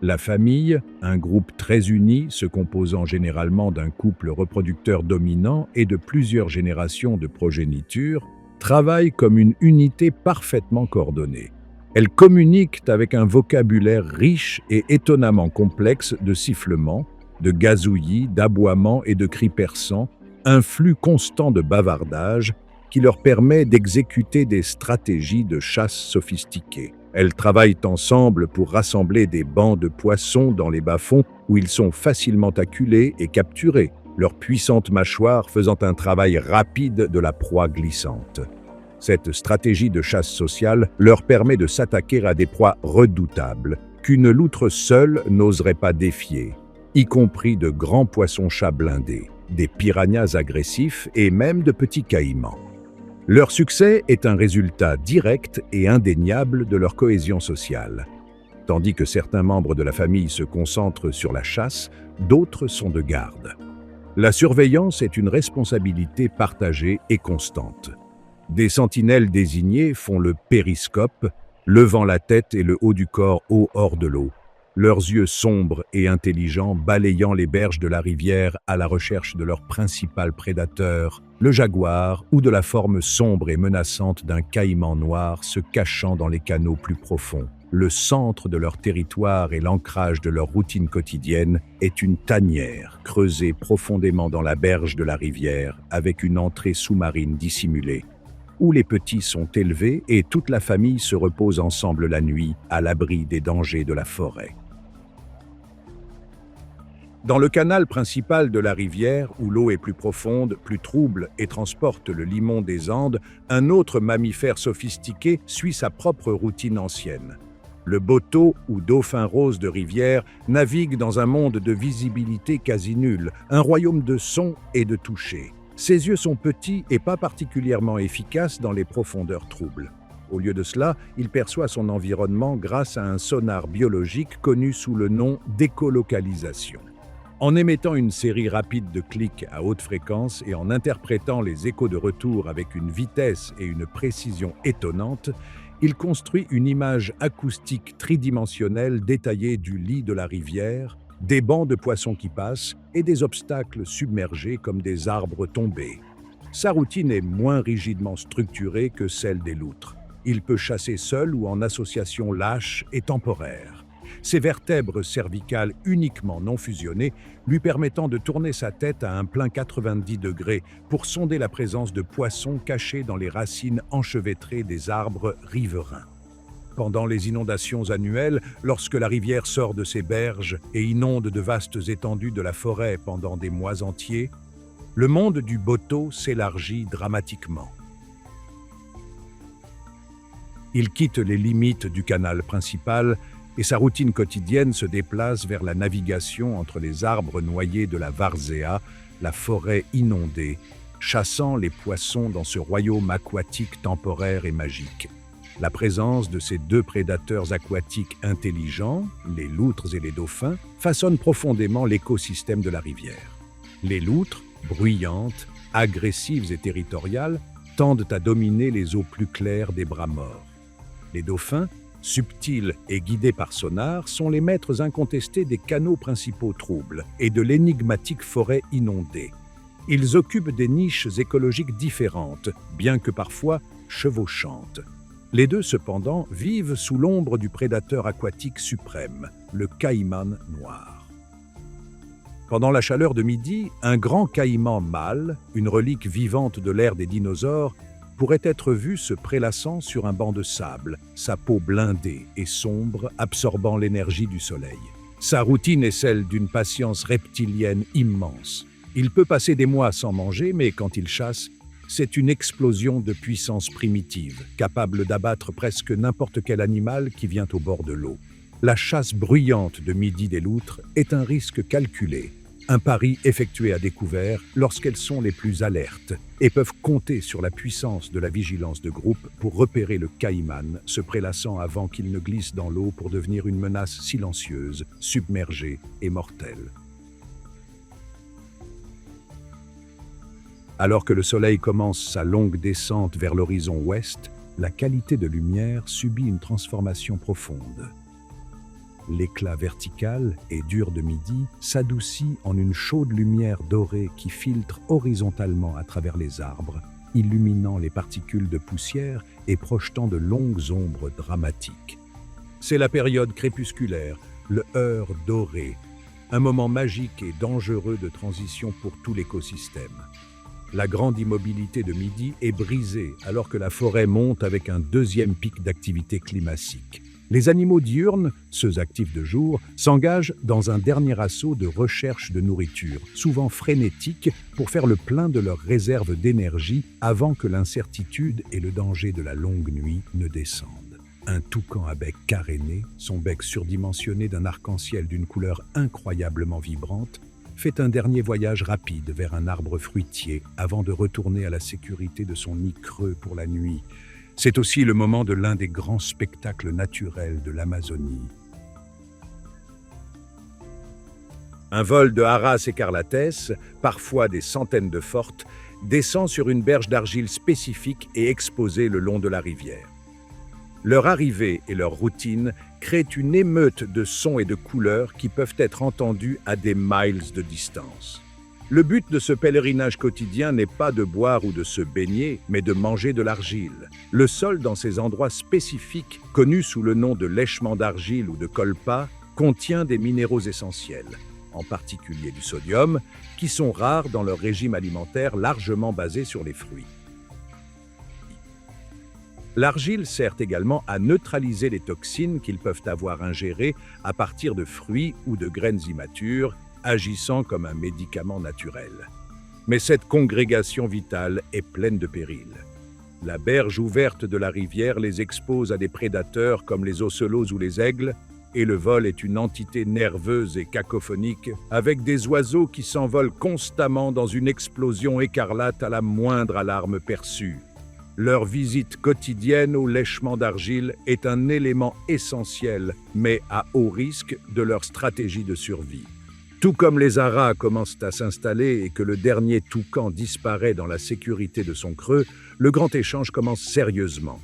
La famille, un groupe très uni se composant généralement d'un couple reproducteur dominant et de plusieurs générations de progéniture, travaille comme une unité parfaitement coordonnée. Elles communiquent avec un vocabulaire riche et étonnamment complexe de sifflements, de gazouillis, d'aboiements et de cris perçants, un flux constant de bavardage qui leur permet d'exécuter des stratégies de chasse sophistiquées. Elles travaillent ensemble pour rassembler des bancs de poissons dans les bas-fonds où ils sont facilement acculés et capturés, leurs puissantes mâchoires faisant un travail rapide de la proie glissante. Cette stratégie de chasse sociale leur permet de s'attaquer à des proies redoutables qu'une loutre seule n'oserait pas défier, y compris de grands poissons-chats blindés, des piranhas agressifs et même de petits caïmans. Leur succès est un résultat direct et indéniable de leur cohésion sociale. Tandis que certains membres de la famille se concentrent sur la chasse, d'autres sont de garde. La surveillance est une responsabilité partagée et constante. Des sentinelles désignées font le périscope, levant la tête et le haut du corps hors de l'eau. leurs yeux sombres et intelligents balayant les berges de la rivière à la recherche de leur principal prédateur, le jaguar, ou de la forme sombre et menaçante d'un caïman noir se cachant dans les canaux plus profonds. Le centre de leur territoire et l'ancrage de leur routine quotidienne est une tanière creusée profondément dans la berge de la rivière avec une entrée sous-marine dissimulée, où les petits sont élevés et toute la famille se repose ensemble la nuit à l'abri des dangers de la forêt. Dans le canal principal de la rivière, où l'eau est plus profonde, plus trouble et transporte le limon des Andes, un autre mammifère sophistiqué suit sa propre routine ancienne. Le boto, ou dauphin rose de rivière, navigue dans un monde de visibilité quasi nulle, un royaume de sons et de toucher. Ses yeux sont petits et pas particulièrement efficaces dans les profondeurs troubles. Au lieu de cela, il perçoit son environnement grâce à un sonar biologique connu sous le nom d'écholocalisation. En émettant une série rapide de clics à haute fréquence et en interprétant les échos de retour avec une vitesse et une précision étonnantes, il construit une image acoustique tridimensionnelle détaillée du lit de la rivière, des bancs de poissons qui passent et des obstacles submergés comme des arbres tombés. Sa routine est moins rigidement structurée que celle des loutres. Il peut chasser seul ou en association lâche et temporaire. Ses vertèbres cervicales uniquement non fusionnées lui permettant de tourner sa tête à un plein 90 degrés pour sonder la présence de poissons cachés dans les racines enchevêtrées des arbres riverains. Pendant les inondations annuelles, lorsque la rivière sort de ses berges et inonde de vastes étendues de la forêt pendant des mois entiers, le monde du boto s'élargit dramatiquement. Il quitte les limites du canal principal et sa routine quotidienne se déplace vers la navigation entre les arbres noyés de la Várzea, la forêt inondée, chassant les poissons dans ce royaume aquatique temporaire et magique. La présence de ces deux prédateurs aquatiques intelligents, les loutres et les dauphins, façonne profondément l'écosystème de la rivière. Les loutres, bruyantes, agressives et territoriales, tendent à dominer les eaux plus claires des bras morts. Les dauphins, subtils et guidés par sonar, sont les maîtres incontestés des canaux principaux troubles et de l'énigmatique forêt inondée. Ils occupent des niches écologiques différentes, bien que parfois chevauchantes. Les deux, cependant, vivent sous l'ombre du prédateur aquatique suprême, le caïman noir. Pendant la chaleur de midi, un grand caïman mâle, une relique vivante de l'ère des dinosaures, pourrait être vu se prélassant sur un banc de sable, sa peau blindée et sombre, absorbant l'énergie du soleil. Sa routine est celle d'une patience reptilienne immense. Il peut passer des mois sans manger, mais quand il chasse, c'est une explosion de puissance primitive, capable d'abattre presque n'importe quel animal qui vient au bord de l'eau. La chasse bruyante de midi des loutres est un risque calculé, un pari effectué à découvert lorsqu'elles sont les plus alertes et peuvent compter sur la puissance de la vigilance de groupe pour repérer le caïman se prélassant avant qu'il ne glisse dans l'eau pour devenir une menace silencieuse, submergée et mortelle. Alors que le soleil commence sa longue descente vers l'horizon ouest, la qualité de lumière subit une transformation profonde. L'éclat vertical et dur de midi s'adoucit en une chaude lumière dorée qui filtre horizontalement à travers les arbres, illuminant les particules de poussière et projetant de longues ombres dramatiques. C'est la période crépusculaire, le heurt doré, un moment magique et dangereux de transition pour tout l'écosystème. La grande immobilité de midi est brisée alors que la forêt monte avec un deuxième pic d'activité climatique. Les animaux diurnes, ceux actifs de jour, s'engagent dans un dernier assaut de recherche de nourriture, souvent frénétique, pour faire le plein de leurs réserves d'énergie avant que l'incertitude et le danger de la longue nuit ne descendent. Un toucan à bec caréné, son bec surdimensionné d'un arc-en-ciel d'une couleur incroyablement vibrante, fait un dernier voyage rapide vers un arbre fruitier avant de retourner à la sécurité de son nid creux pour la nuit. C'est aussi le moment de l'un des grands spectacles naturels de l'Amazonie. Un vol de Haras écarlates, parfois des centaines de fortes, descend sur une berge d'argile spécifique et exposée le long de la rivière. Leur arrivée et leur routine créent une émeute de sons et de couleurs qui peuvent être entendus à des miles de distance. Le but de ce pèlerinage quotidien n'est pas de boire ou de se baigner, mais de manger de l'argile. Le sol dans ces endroits spécifiques, connus sous le nom de lèchement d'argile ou de kolpa, contient des minéraux essentiels, en particulier du sodium, qui sont rares dans leur régime alimentaire largement basé sur les fruits. L'argile sert également à neutraliser les toxines qu'ils peuvent avoir ingérées à partir de fruits ou de graines immatures, agissant comme un médicament naturel. Mais cette congrégation vitale est pleine de périls. La berge ouverte de la rivière les expose à des prédateurs comme les ocelots ou les aigles, et le vol est une entité nerveuse et cacophonique, avec des oiseaux qui s'envolent constamment dans une explosion écarlate à la moindre alarme perçue. Leur visite quotidienne au lèchement d'argile est un élément essentiel, mais à haut risque, de leur stratégie de survie. Tout comme les haras commencent à s'installer et que le dernier toucan disparaît dans la sécurité de son creux, le grand échange commence sérieusement.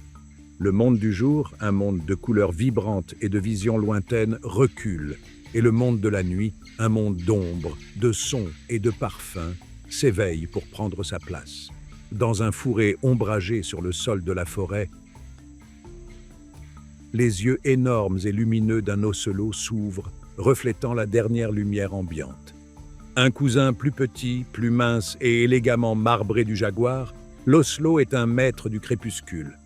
Le monde du jour, un monde de couleurs vibrantes et de visions lointaines, recule, et le monde de la nuit, un monde d'ombre, de sons et de parfums, s'éveille pour prendre sa place. Dans un fourré ombragé sur le sol de la forêt, les yeux énormes et lumineux d'un ocelot s'ouvrent, reflétant la dernière lumière ambiante. Un cousin plus petit, plus mince et élégamment marbré du jaguar, l'ocelot est un maître du crépuscule.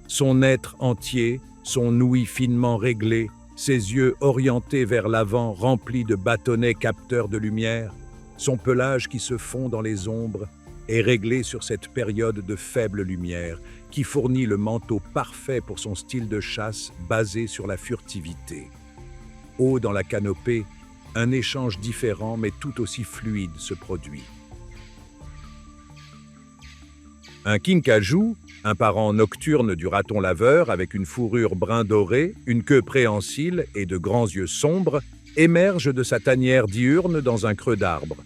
Son être entier, son ouïe finement réglée, ses yeux orientés vers l'avant remplis de bâtonnets capteurs de lumière, son pelage qui se fond dans les ombres, est réglé sur cette période de faible lumière qui fournit le manteau parfait pour son style de chasse basé sur la furtivité. Haut dans la canopée, un échange différent mais tout aussi fluide se produit. Un kinkajou, un parent nocturne du raton laveur avec une fourrure brun doré, une queue préhensile et de grands yeux sombres, émerge de sa tanière diurne dans un creux d'arbre.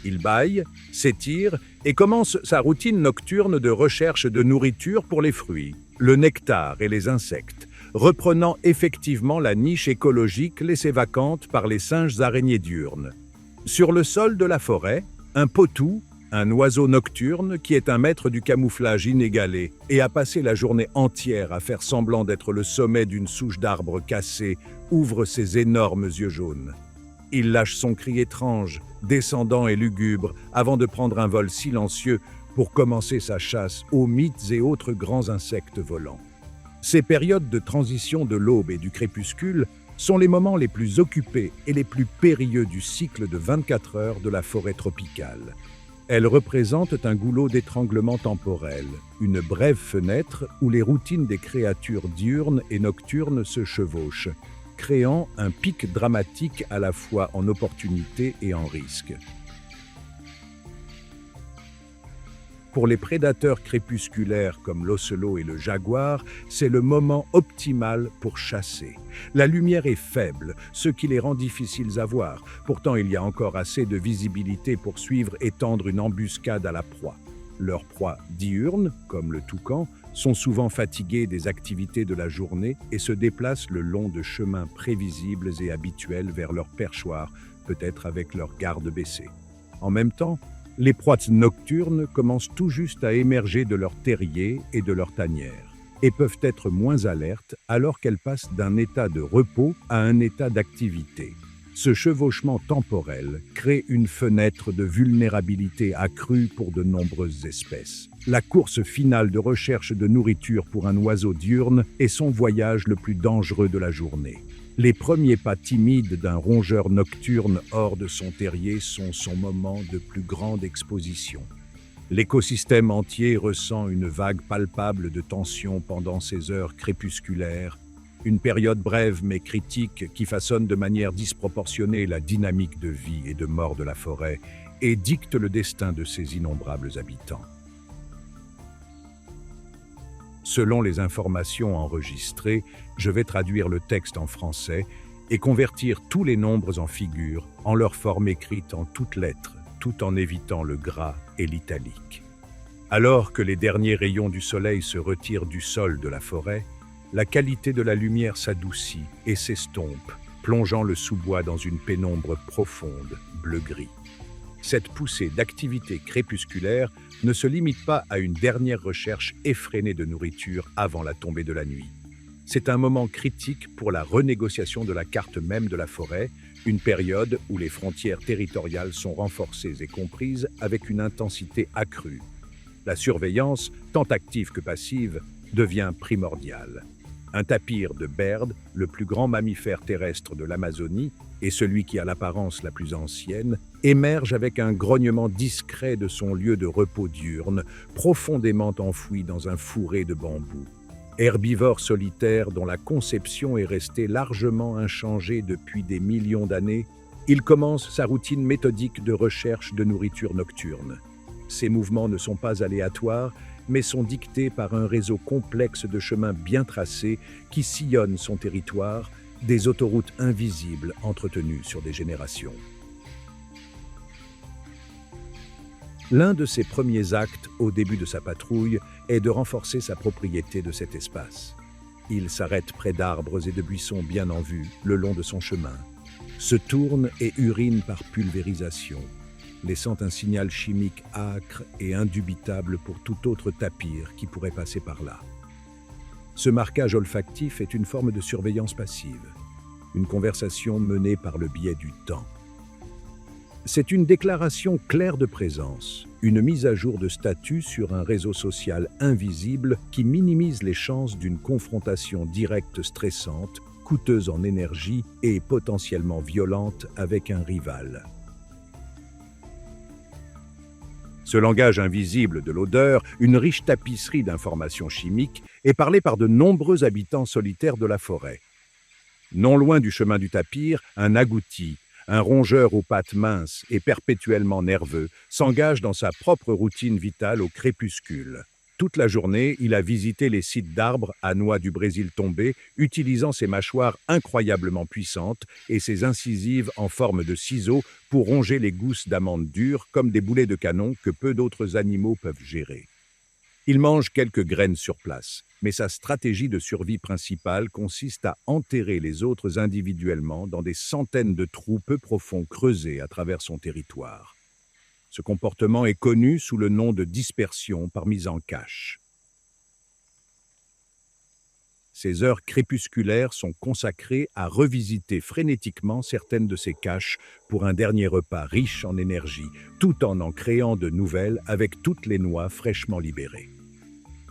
Il bâille, s'étire et commence sa routine nocturne de recherche de nourriture pour les fruits, le nectar et les insectes, reprenant effectivement la niche écologique laissée vacante par les singes araignées diurnes. Sur le sol de la forêt, un potou, un oiseau nocturne qui est un maître du camouflage inégalé et a passé la journée entière à faire semblant d'être le sommet d'une souche d'arbre cassée, ouvre ses énormes yeux jaunes. Il lâche son cri étrange, descendant et lugubre, avant de prendre un vol silencieux pour commencer sa chasse aux mythes et autres grands insectes volants. Ces périodes de transition de l'aube et du crépuscule sont les moments les plus occupés et les plus périlleux du cycle de 24 heures de la forêt tropicale. Elles représentent un goulot d'étranglement temporel, une brève fenêtre où les routines des créatures diurnes et nocturnes se chevauchent, créant un pic dramatique à la fois en opportunité et en risque. Pour les prédateurs crépusculaires comme l'ocelot et le jaguar, c'est le moment optimal pour chasser. La lumière est faible, ce qui les rend difficiles à voir. Pourtant, il y a encore assez de visibilité pour suivre et tendre une embuscade à la proie. Leurs proies diurnes, comme le toucan, sont souvent fatiguées des activités de la journée et se déplacent le long de chemins prévisibles et habituels vers leur perchoir, peut-être avec leur garde baissée. En même temps, les proies nocturnes commencent tout juste à émerger de leur terrier et de leur tanière et peuvent être moins alertes alors qu'elles passent d'un état de repos à un état d'activité. Ce chevauchement temporel crée une fenêtre de vulnérabilité accrue pour de nombreuses espèces. La course finale de recherche de nourriture pour un oiseau diurne est son voyage le plus dangereux de la journée. Les premiers pas timides d'un rongeur nocturne hors de son terrier sont son moment de plus grande exposition. L'écosystème entier ressent une vague palpable de tension pendant ces heures crépusculaires, une période brève mais critique qui façonne de manière disproportionnée la dynamique de vie et de mort de la forêt et dicte le destin de ses innombrables habitants. Selon les informations enregistrées, je vais traduire le texte en français et convertir tous les nombres en figures, en leur forme écrite en toutes lettres, tout en évitant le gras et l'italique. Alors que les derniers rayons du soleil se retirent du sol de la forêt, la qualité de la lumière s'adoucit et s'estompe, plongeant le sous-bois dans une pénombre profonde, bleu-gris. Cette poussée d'activité crépusculaire ne se limite pas à une dernière recherche effrénée de nourriture avant la tombée de la nuit. C'est un moment critique pour la renégociation de la carte même de la forêt, une période où les frontières territoriales sont renforcées et comprises avec une intensité accrue. La surveillance, tant active que passive, devient primordiale. Un tapir de Baird, le plus grand mammifère terrestre de l'Amazonie et celui qui a l'apparence la plus ancienne, émerge avec un grognement discret de son lieu de repos diurne, profondément enfoui dans un fourré de bambou. Herbivore solitaire dont la conception est restée largement inchangée depuis des millions d'années, il commence sa routine méthodique de recherche de nourriture nocturne. Ses mouvements ne sont pas aléatoires, mais sont dictés par un réseau complexe de chemins bien tracés qui sillonnent son territoire, des autoroutes invisibles entretenues sur des générations. L'un de ses premiers actes au début de sa patrouille est de renforcer sa propriété de cet espace. Il s'arrête près d'arbres et de buissons bien en vue le long de son chemin, se tourne et urine par pulvérisation, laissant un signal chimique âcre et indubitable pour tout autre tapir qui pourrait passer par là. Ce marquage olfactif est une forme de surveillance passive, une conversation menée par le biais du temps. C'est une déclaration claire de présence, une mise à jour de statut sur un réseau social invisible qui minimise les chances d'une confrontation directe stressante, coûteuse en énergie et potentiellement violente avec un rival. Ce langage invisible de l'odeur, une riche tapisserie d'informations chimiques, est parlé par de nombreux habitants solitaires de la forêt. Non loin du chemin du tapir, un agouti, un rongeur aux pattes minces et perpétuellement nerveux, s'engage dans sa propre routine vitale au crépuscule. Toute la journée, il a visité les sites d'arbres à noix du Brésil tombé, utilisant ses mâchoires incroyablement puissantes et ses incisives en forme de ciseaux pour ronger les gousses d'amandes dures comme des boulets de canon que peu d'autres animaux peuvent gérer. Il mange quelques graines sur place, mais sa stratégie de survie principale consiste à enterrer les autres individuellement dans des centaines de trous peu profonds creusés à travers son territoire. Ce comportement est connu sous le nom de dispersion par mise en cache. Ces heures crépusculaires sont consacrées à revisiter frénétiquement certaines de ces caches pour un dernier repas riche en énergie, tout en créant de nouvelles avec toutes les noix fraîchement libérées.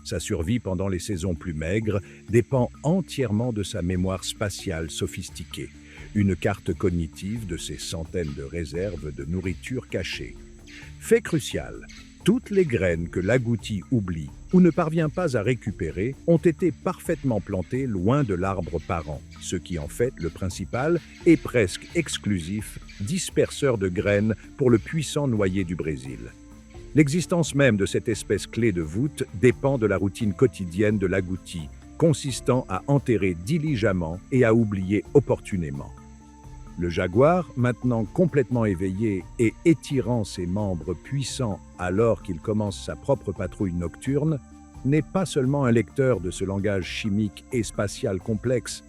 Sa survie pendant les saisons plus maigres dépend entièrement de sa mémoire spatiale sophistiquée, une carte cognitive de ses centaines de réserves de nourriture cachées. Fait crucial, toutes les graines que l'agouti oublie ou ne parvient pas à récupérer ont été parfaitement plantées loin de l'arbre parent, ce qui en fait le principal et presque exclusif disperseur de graines pour le puissant noyer du Brésil. L'existence même de cette espèce clé de voûte dépend de la routine quotidienne de l'agouti, consistant à enterrer diligemment et à oublier opportunément. Le jaguar, maintenant complètement éveillé et étirant ses membres puissants alors qu'il commence sa propre patrouille nocturne, n'est pas seulement un lecteur de ce langage chimique et spatial complexe,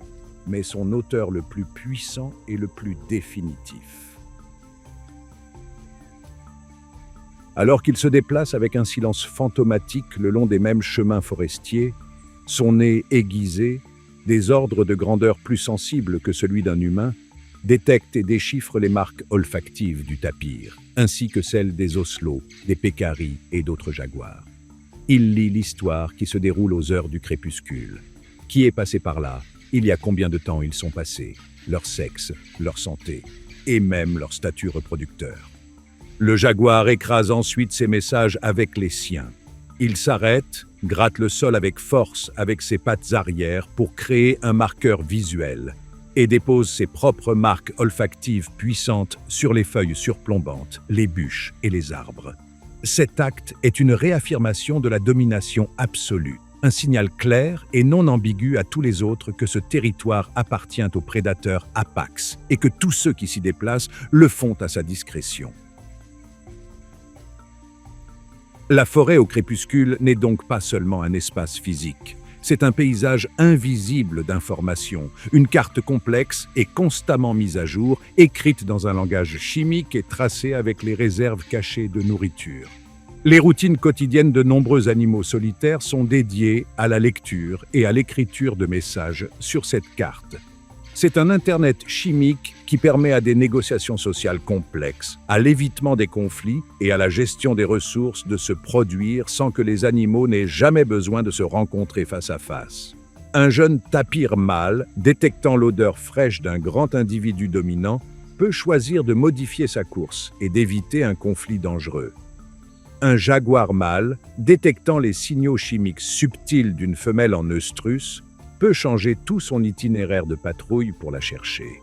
mais son auteur le plus puissant et le plus définitif. Alors qu'il se déplace avec un silence fantomatique le long des mêmes chemins forestiers, son nez aiguisé, des ordres de grandeur plus sensibles que celui d'un humain, détecte et déchiffre les marques olfactives du tapir, ainsi que celles des oslots, des pécaris et d'autres jaguars. Il lit l'histoire qui se déroule aux heures du crépuscule. Qui est passé par là? Il y a combien de temps ils sont passés? Leur sexe, leur santé et même leur statut reproducteur. Le jaguar écrase ensuite ses messages avec les siens. Il s'arrête, gratte le sol avec force avec ses pattes arrière pour créer un marqueur visuel et dépose ses propres marques olfactives puissantes sur les feuilles surplombantes, les bûches et les arbres. Cet acte est une réaffirmation de la domination absolue, un signal clair et non ambigu à tous les autres que ce territoire appartient au prédateur Apax et que tous ceux qui s'y déplacent le font à sa discrétion. La forêt au crépuscule n'est donc pas seulement un espace physique, C'est un paysage invisible d'informations, une carte complexe et constamment mise à jour, écrite dans un langage chimique et tracée avec les réserves cachées de nourriture. Les routines quotidiennes de nombreux animaux solitaires sont dédiées à la lecture et à l'écriture de messages sur cette carte. C'est un Internet chimique qui permet à des négociations sociales complexes, à l'évitement des conflits et à la gestion des ressources de se produire sans que les animaux n'aient jamais besoin de se rencontrer face à face. Un jeune tapir mâle, détectant l'odeur fraîche d'un grand individu dominant, peut choisir de modifier sa course et d'éviter un conflit dangereux. Un jaguar mâle, détectant les signaux chimiques subtils d'une femelle en œstrus, peut changer tout son itinéraire de patrouille pour la chercher.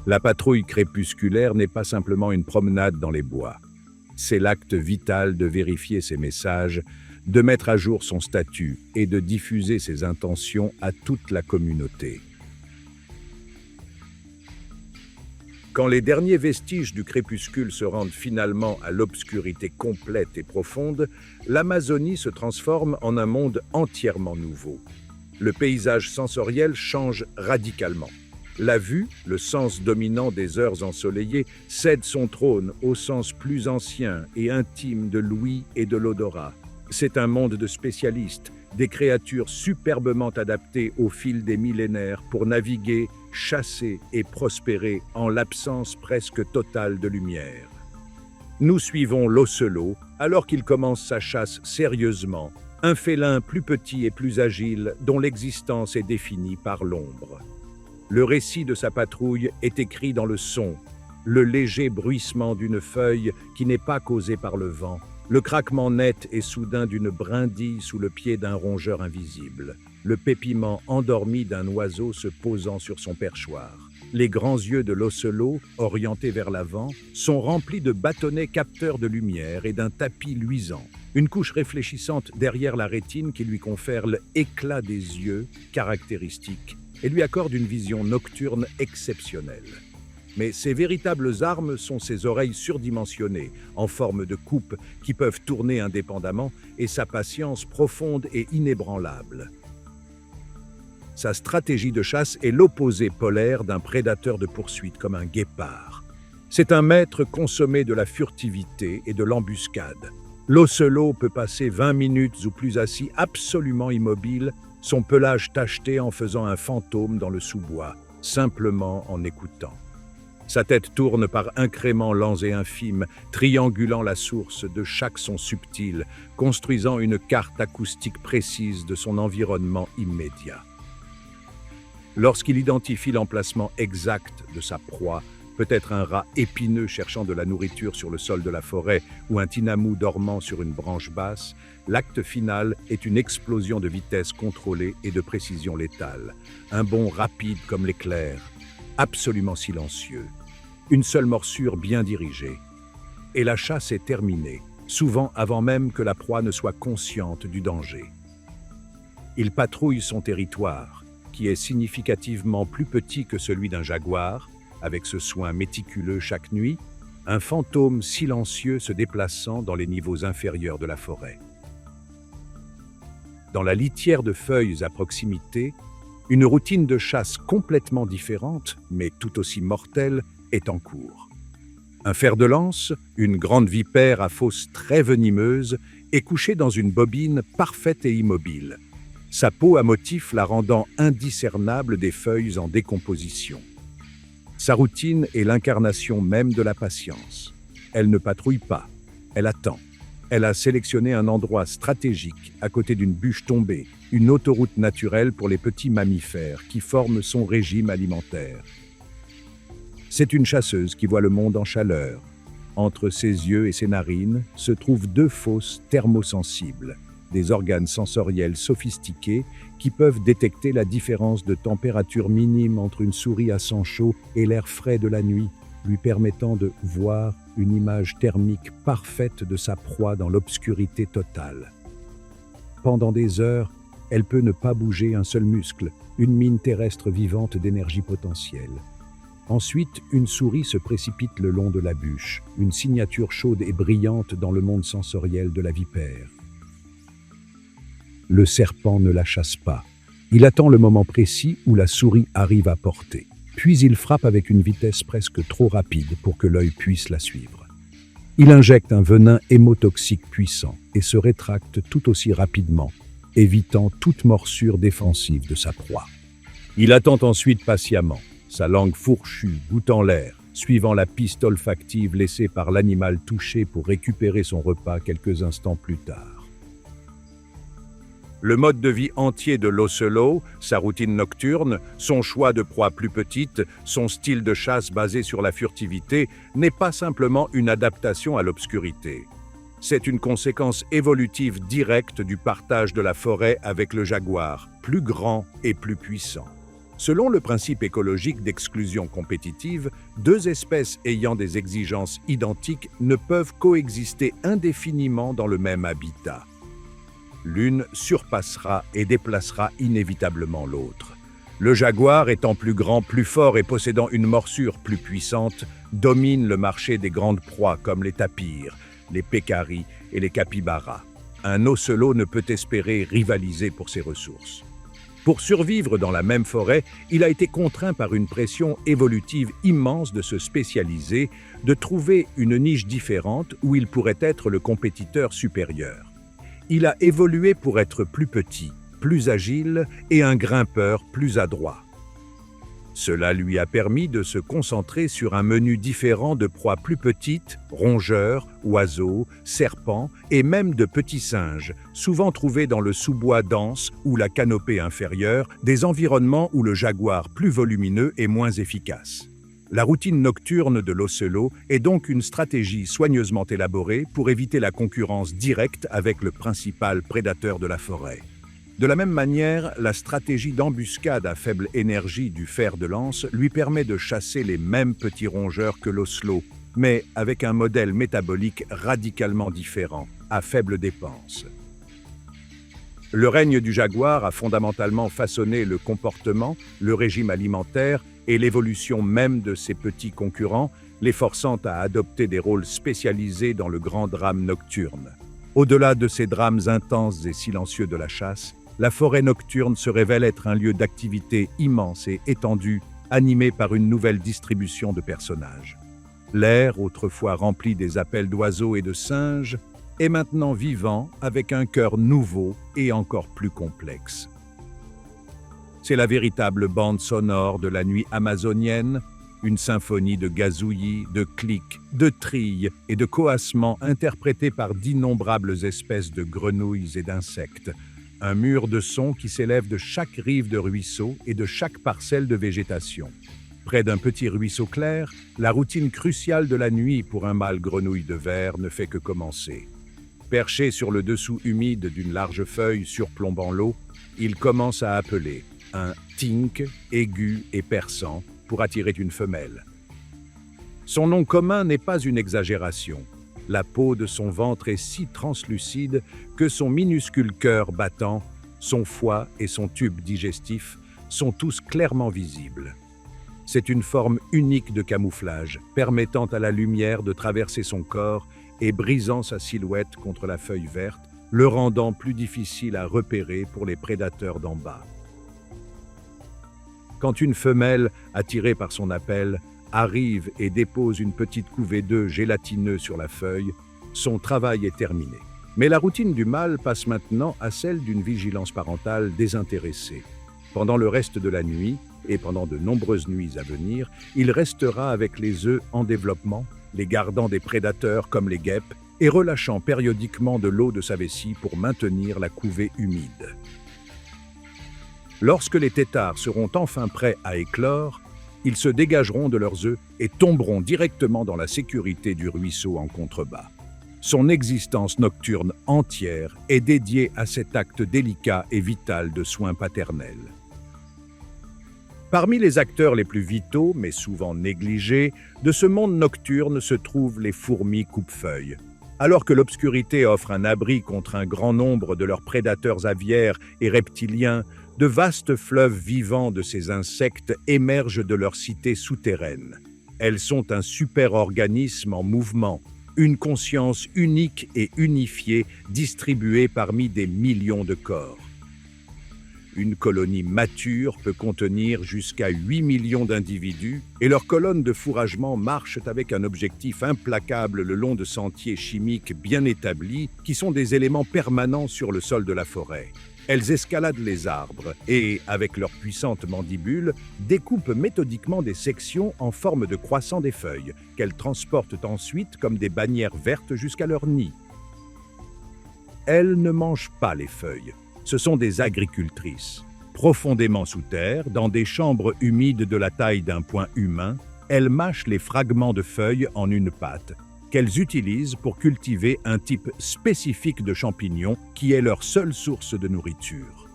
La patrouille crépusculaire n'est pas simplement une promenade dans les bois. C'est l'acte vital de vérifier ses messages, de mettre à jour son statut et de diffuser ses intentions à toute la communauté. Quand les derniers vestiges du crépuscule se rendent finalement à l'obscurité complète et profonde, l'Amazonie se transforme en un monde entièrement nouveau. Le paysage sensoriel change radicalement. La vue, le sens dominant des heures ensoleillées, cède son trône au sens plus ancien et intime de l'ouïe et de l'odorat. C'est un monde de spécialistes, des créatures superbement adaptées au fil des millénaires pour naviguer, chasser et prospérer en l'absence presque totale de lumière. Nous suivons l'ocelot alors qu'il commence sa chasse sérieusement, un félin plus petit et plus agile dont l'existence est définie par l'ombre. Le récit de sa patrouille est écrit dans le son, le léger bruissement d'une feuille qui n'est pas causé par le vent, le craquement net et soudain d'une brindille sous le pied d'un rongeur invisible, le pépiment endormi d'un oiseau se posant sur son perchoir. Les grands yeux de l'ocelot, orientés vers l'avant, sont remplis de bâtonnets capteurs de lumière et d'un tapis luisant, une couche réfléchissante derrière la rétine qui lui confère l'éclat des yeux, caractéristique, et lui accorde une vision nocturne exceptionnelle. Mais ses véritables armes sont ses oreilles surdimensionnées, en forme de coupe, qui peuvent tourner indépendamment, et sa patience profonde et inébranlable. Sa stratégie de chasse est l'opposé polaire d'un prédateur de poursuite comme un guépard. C'est un maître consommé de la furtivité et de l'embuscade. L'ocelot peut passer 20 minutes ou plus assis absolument immobile, son pelage tacheté en faisant un fantôme dans le sous-bois, simplement en écoutant. Sa tête tourne par incréments lents et infimes, triangulant la source de chaque son subtil, construisant une carte acoustique précise de son environnement immédiat. Lorsqu'il identifie l'emplacement exact de sa proie, peut-être un rat épineux cherchant de la nourriture sur le sol de la forêt ou un tinamou dormant sur une branche basse, l'acte final est une explosion de vitesse contrôlée et de précision létale. Un bond rapide comme l'éclair, absolument silencieux. Une seule morsure bien dirigée. Et la chasse est terminée, souvent avant même que la proie ne soit consciente du danger. Il patrouille son territoire, qui est significativement plus petit que celui d'un jaguar, avec ce soin méticuleux chaque nuit, un fantôme silencieux se déplaçant dans les niveaux inférieurs de la forêt. Dans la litière de feuilles à proximité, une routine de chasse complètement différente, mais tout aussi mortelle, est en cours. Un fer-de-lance, une grande vipère à fausse très venimeuse, est couché dans une bobine parfaite et immobile, sa peau à motif la rendant indiscernable des feuilles en décomposition. Sa routine est l'incarnation même de la patience. Elle ne patrouille pas, elle attend. Elle a sélectionné un endroit stratégique à côté d'une bûche tombée, une autoroute naturelle pour les petits mammifères qui forment son régime alimentaire. C'est une chasseuse qui voit le monde en chaleur. Entre ses yeux et ses narines se trouvent deux fosses thermosensibles, des organes sensoriels sophistiqués qui peuvent détecter la différence de température minime entre une souris à sang chaud et l'air frais de la nuit, lui permettant de voir une image thermique parfaite de sa proie dans l'obscurité totale. Pendant des heures, elle peut ne pas bouger un seul muscle, une mine terrestre vivante d'énergie potentielle. Ensuite, une souris se précipite le long de la bûche, une signature chaude et brillante dans le monde sensoriel de la vipère. Le serpent ne la chasse pas. Il attend le moment précis où la souris arrive à portée. Puis il frappe avec une vitesse presque trop rapide pour que l'œil puisse la suivre. Il injecte un venin hémotoxique puissant et se rétracte tout aussi rapidement, évitant toute morsure défensive de sa proie. Il attend ensuite patiemment, sa langue fourchue goûtant l'air, suivant la piste olfactive laissée par l'animal touché pour récupérer son repas quelques instants plus tard. Le mode de vie entier de l'ocelot, sa routine nocturne, son choix de proies plus petites, son style de chasse basé sur la furtivité, n'est pas simplement une adaptation à l'obscurité. C'est une conséquence évolutive directe du partage de la forêt avec le jaguar, plus grand et plus puissant. Selon le principe écologique d'exclusion compétitive, deux espèces ayant des exigences identiques ne peuvent coexister indéfiniment dans le même habitat. L'une surpassera et déplacera inévitablement l'autre. Le jaguar, étant plus grand, plus fort et possédant une morsure plus puissante, domine le marché des grandes proies comme les tapirs, les pécaris et les capybaras. Un ocelot ne peut espérer rivaliser pour ses ressources. Pour survivre dans la même forêt, il a été contraint par une pression évolutive immense de se spécialiser, de trouver une niche différente où il pourrait être le compétiteur supérieur. Il a évolué pour être plus petit, plus agile et un grimpeur plus adroit. Cela lui a permis de se concentrer sur un menu différent de proies plus petites, rongeurs, oiseaux, serpents et même de petits singes, souvent trouvés dans le sous-bois dense ou la canopée inférieure, des environnements où le jaguar plus volumineux est moins efficace. La routine nocturne de l'ocelot est donc une stratégie soigneusement élaborée pour éviter la concurrence directe avec le principal prédateur de la forêt. De la même manière, la stratégie d'embuscade à faible énergie du fer de lance lui permet de chasser les mêmes petits rongeurs que l'ocelot, mais avec un modèle métabolique radicalement différent, à faible dépense. Le règne du jaguar a fondamentalement façonné le comportement, le régime alimentaire et l'évolution même de ses petits concurrents, les forçant à adopter des rôles spécialisés dans le grand drame nocturne. Au-delà de ces drames intenses et silencieux de la chasse, la forêt nocturne se révèle être un lieu d'activité immense et étendu, animé par une nouvelle distribution de personnages. L'air, autrefois rempli des appels d'oiseaux et de singes, est maintenant vivant avec un cœur nouveau et encore plus complexe. C'est la véritable bande sonore de la nuit amazonienne, une symphonie de gazouillis, de clics, de trilles et de coassements interprétés par d'innombrables espèces de grenouilles et d'insectes, un mur de sons qui s'élève de chaque rive de ruisseau et de chaque parcelle de végétation. Près d'un petit ruisseau clair, la routine cruciale de la nuit pour un mâle grenouille de verre ne fait que commencer. Perché sur le dessous humide d'une large feuille surplombant l'eau, il commence à appeler, un tink aigu et perçant pour attirer une femelle. Son nom commun n'est pas une exagération. La peau de son ventre est si translucide que son minuscule cœur battant, son foie et son tube digestif sont tous clairement visibles. C'est une forme unique de camouflage, permettant à la lumière de traverser son corps et brisant sa silhouette contre la feuille verte, le rendant plus difficile à repérer pour les prédateurs d'en bas. Quand une femelle, attirée par son appel, arrive et dépose une petite couvée d'œufs gélatineux sur la feuille, son travail est terminé. Mais la routine du mâle passe maintenant à celle d'une vigilance parentale désintéressée. Pendant le reste de la nuit, et pendant de nombreuses nuits à venir, il restera avec les œufs en développement, les gardant des prédateurs comme les guêpes, et relâchant périodiquement de l'eau de sa vessie pour maintenir la couvée humide. Lorsque les têtards seront enfin prêts à éclore, ils se dégageront de leurs œufs et tomberont directement dans la sécurité du ruisseau en contrebas. Son existence nocturne entière est dédiée à cet acte délicat et vital de soins paternels. Parmi les acteurs les plus vitaux, mais souvent négligés, de ce monde nocturne se trouvent les fourmis coupe-feuilles. Alors que l'obscurité offre un abri contre un grand nombre de leurs prédateurs aviaires et reptiliens, de vastes fleuves vivants de ces insectes émergent de leur cité souterraine. Elles sont un super-organisme en mouvement, une conscience unique et unifiée distribuée parmi des millions de corps. Une colonie mature peut contenir jusqu'à 8 millions d'individus et leurs colonnes de fourragement marchent avec un objectif implacable le long de sentiers chimiques bien établis qui sont des éléments permanents sur le sol de la forêt. Elles escaladent les arbres et, avec leurs puissantes mandibules, découpent méthodiquement des sections en forme de croissant des feuilles, qu'elles transportent ensuite comme des bannières vertes jusqu'à leur nid. Elles ne mangent pas les feuilles. Ce sont des agricultrices. Profondément sous terre, dans des chambres humides de la taille d'un poing humain, elles mâchent les fragments de feuilles en une pâte, qu'elles utilisent pour cultiver un type spécifique de champignon qui est leur seule source de nourriture.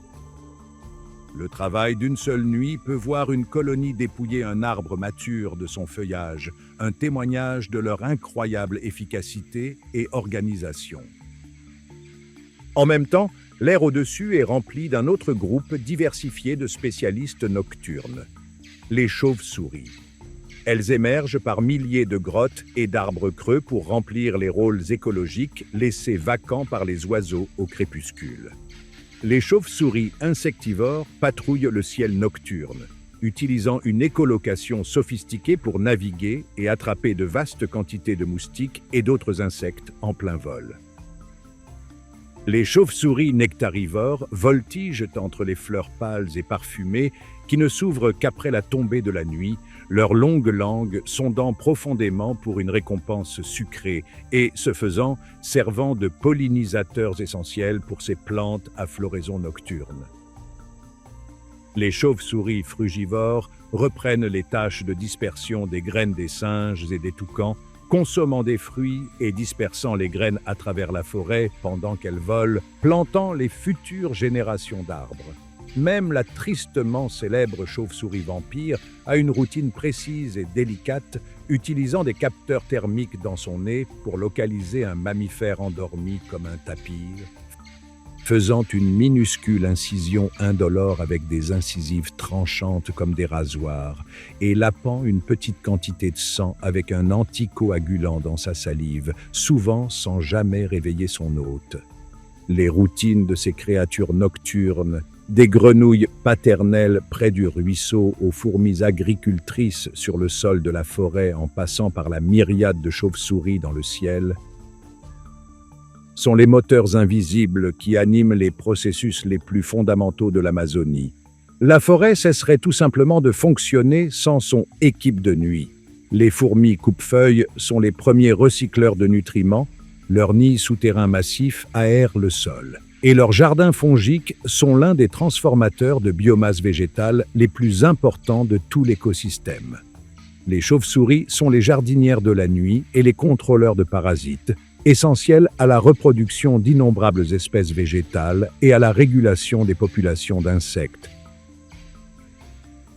Le travail d'une seule nuit peut voir une colonie dépouiller un arbre mature de son feuillage, un témoignage de leur incroyable efficacité et organisation. En même temps, l'air au-dessus est rempli d'un autre groupe diversifié de spécialistes nocturnes, les chauves-souris. Elles émergent par milliers de grottes et d'arbres creux pour remplir les rôles écologiques laissés vacants par les oiseaux au crépuscule. Les chauves-souris insectivores patrouillent le ciel nocturne, utilisant une écholocation sophistiquée pour naviguer et attraper de vastes quantités de moustiques et d'autres insectes en plein vol. Les chauves-souris nectarivores voltigent entre les fleurs pâles et parfumées qui ne s'ouvrent qu'après la tombée de la nuit, leurs longues langues sondant profondément pour une récompense sucrée et, ce faisant, servant de pollinisateurs essentiels pour ces plantes à floraison nocturne. Les chauves-souris frugivores reprennent les tâches de dispersion des graines des singes et des toucans, consommant des fruits et dispersant les graines à travers la forêt pendant qu'elles volent, plantant les futures générations d'arbres. Même la tristement célèbre chauve-souris vampire a une routine précise et délicate, utilisant des capteurs thermiques dans son nez pour localiser un mammifère endormi comme un tapir, faisant une minuscule incision indolore avec des incisives tranchantes comme des rasoirs, et lapant une petite quantité de sang avec un anticoagulant dans sa salive, souvent sans jamais réveiller son hôte. Les routines de ces créatures nocturnes, des grenouilles paternelles près du ruisseau aux fourmis agricultrices sur le sol de la forêt en passant par la myriade de chauves-souris dans le ciel, sont les moteurs invisibles qui animent les processus les plus fondamentaux de l'Amazonie. La forêt cesserait tout simplement de fonctionner sans son équipe de nuit. Les fourmis coupe-feuilles sont les premiers recycleurs de nutriments, leurs nids souterrains massifs aèrent le sol. Et leurs jardins fongiques sont l'un des transformateurs de biomasse végétale les plus importants de tout l'écosystème. Les chauves-souris sont les jardinières de la nuit et les contrôleurs de parasites, essentiels à la reproduction d'innombrables espèces végétales et à la régulation des populations d'insectes.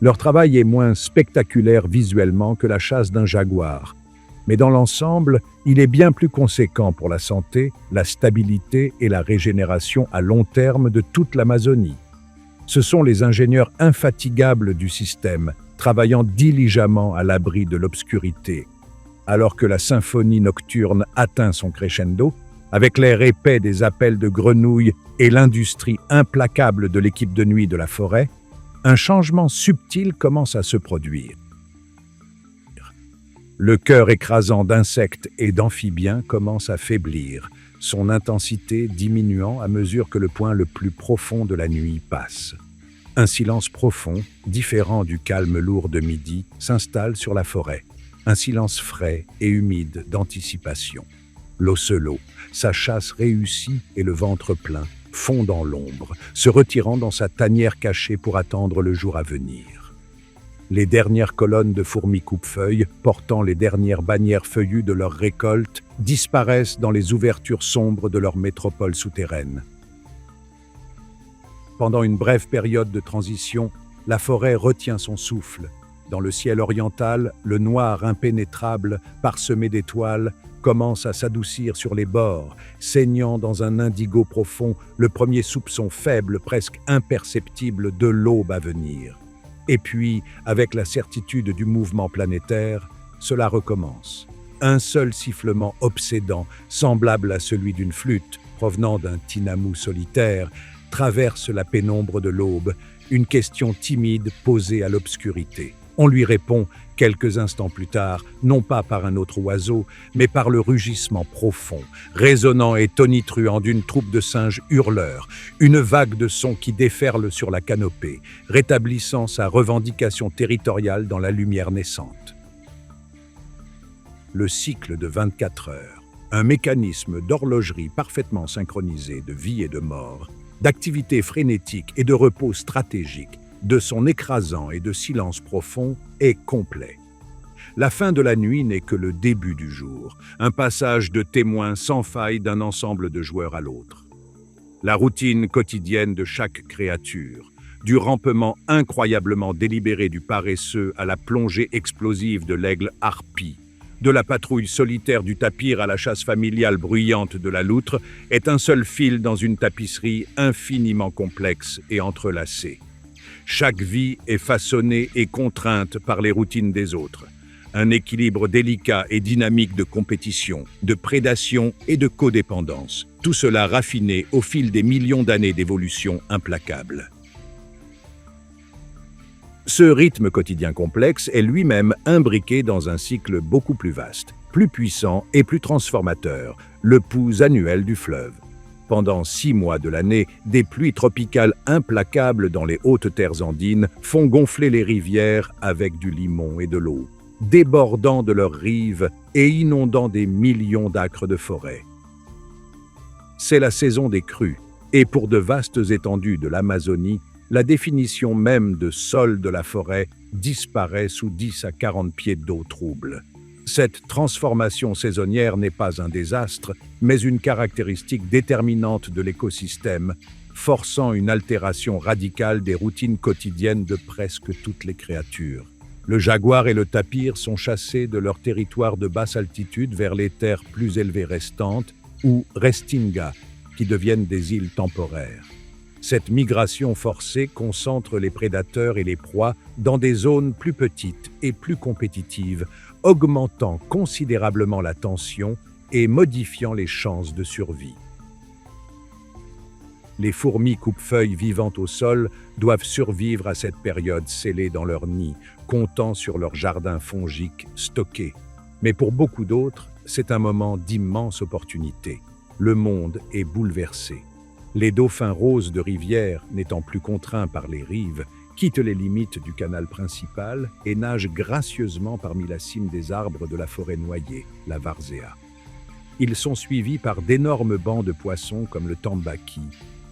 Leur travail est moins spectaculaire visuellement que la chasse d'un jaguar, mais dans l'ensemble, il est bien plus conséquent pour la santé, la stabilité et la régénération à long terme de toute l'Amazonie. Ce sont les ingénieurs infatigables du système, travaillant diligemment à l'abri de l'obscurité, alors que la symphonie nocturne atteint son crescendo, avec l'air épais des appels de grenouilles et l'industrie implacable de l'équipe de nuit de la forêt, un changement subtil commence à se produire. Le chœur écrasant d'insectes et d'amphibiens commence à faiblir, son intensité diminuant à mesure que le point le plus profond de la nuit passe. Un silence profond, différent du calme lourd de midi, s'installe sur la forêt. Un silence frais et humide d'anticipation. L'ocelot, sa chasse réussie et le ventre plein, fond dans l'ombre, se retirant dans sa tanière cachée pour attendre le jour à venir. Les dernières colonnes de fourmis coupe-feuilles, portant les dernières bannières feuillues de leur récolte, disparaissent dans les ouvertures sombres de leur métropole souterraine. Pendant une brève période de transition, la forêt retient son souffle. Dans le ciel oriental, le noir impénétrable, parsemé d'étoiles, commence à s'adoucir sur les bords, saignant dans un indigo profond le premier soupçon faible, presque imperceptible, de l'aube à venir. Et puis, avec la certitude du mouvement planétaire, cela recommence. Un seul sifflement obsédant, semblable à celui d'une flûte, provenant d'un tinamou solitaire, traverse la pénombre de l'aube, une question timide posée à l'obscurité. On lui répond, quelques instants plus tard, non pas par un autre oiseau, mais par le rugissement profond, résonnant et tonitruant d'une troupe de singes hurleurs, une vague de sons qui déferle sur la canopée, rétablissant sa revendication territoriale dans la lumière naissante. Le cycle de 24 heures, un mécanisme d'horlogerie parfaitement synchronisé de vie et de mort, d'activité frénétique et de repos stratégique, de son écrasant et de silence profond, est complet. La fin de la nuit n'est que le début du jour, un passage de témoin sans faille d'un ensemble de joueurs à l'autre. La routine quotidienne de chaque créature, du rampement incroyablement délibéré du paresseux à la plongée explosive de l'aigle harpie, de la patrouille solitaire du tapir à la chasse familiale bruyante de la loutre, est un seul fil dans une tapisserie infiniment complexe et entrelacée. Chaque vie est façonnée et contrainte par les routines des autres. Un équilibre délicat et dynamique de compétition, de prédation et de codépendance. Tout cela raffiné au fil des millions d'années d'évolution implacable. Ce rythme quotidien complexe est lui-même imbriqué dans un cycle beaucoup plus vaste, plus puissant et plus transformateur, le pouls annuel du fleuve. Pendant 6 mois de l'année, des pluies tropicales implacables dans les hautes terres andines font gonfler les rivières avec du limon et de l'eau, débordant de leurs rives et inondant des millions d'acres de forêt. C'est la saison des crues, et pour de vastes étendues de l'Amazonie, la définition même de sol de la forêt disparaît sous 10 à 40 pieds d'eau trouble. Cette transformation saisonnière n'est pas un désastre, mais une caractéristique déterminante de l'écosystème, forçant une altération radicale des routines quotidiennes de presque toutes les créatures. Le jaguar et le tapir sont chassés de leur territoire de basse altitude vers les terres plus élevées restantes, ou restinga, qui deviennent des îles temporaires. Cette migration forcée concentre les prédateurs et les proies dans des zones plus petites et plus compétitives, augmentant considérablement la tension et modifiant les chances de survie. Les fourmis coupe-feuilles vivant au sol doivent survivre à cette période scellées dans leur nid, comptant sur leur jardin fongique stocké. Mais pour beaucoup d'autres, c'est un moment d'immense opportunité. Le monde est bouleversé. Les dauphins roses de rivière, n'étant plus contraints par les rives, quittent les limites du canal principal et nagent gracieusement parmi la cime des arbres de la forêt noyée, la Várzea. Ils sont suivis par d'énormes bancs de poissons comme le tambaqui,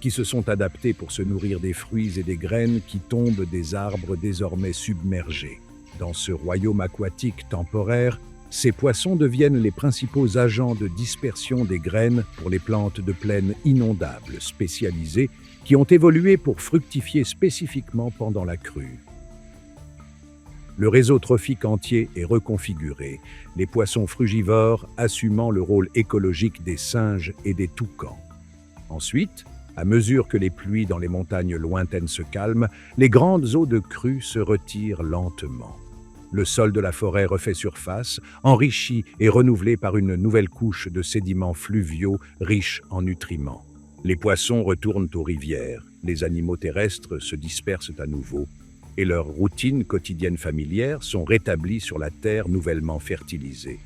qui se sont adaptés pour se nourrir des fruits et des graines qui tombent des arbres désormais submergés. Dans ce royaume aquatique temporaire, ces poissons deviennent les principaux agents de dispersion des graines pour les plantes de plaine inondables spécialisées qui ont évolué pour fructifier spécifiquement pendant la crue. Le réseau trophique entier est reconfiguré, les poissons frugivores assumant le rôle écologique des singes et des toucans. Ensuite, à mesure que les pluies dans les montagnes lointaines se calment, les grandes eaux de crue se retirent lentement. Le sol de la forêt refait surface, enrichi et renouvelé par une nouvelle couche de sédiments fluviaux riches en nutriments. Les poissons retournent aux rivières, les animaux terrestres se dispersent à nouveau, et leurs routines quotidiennes familières sont rétablies sur la terre nouvellement fertilisée.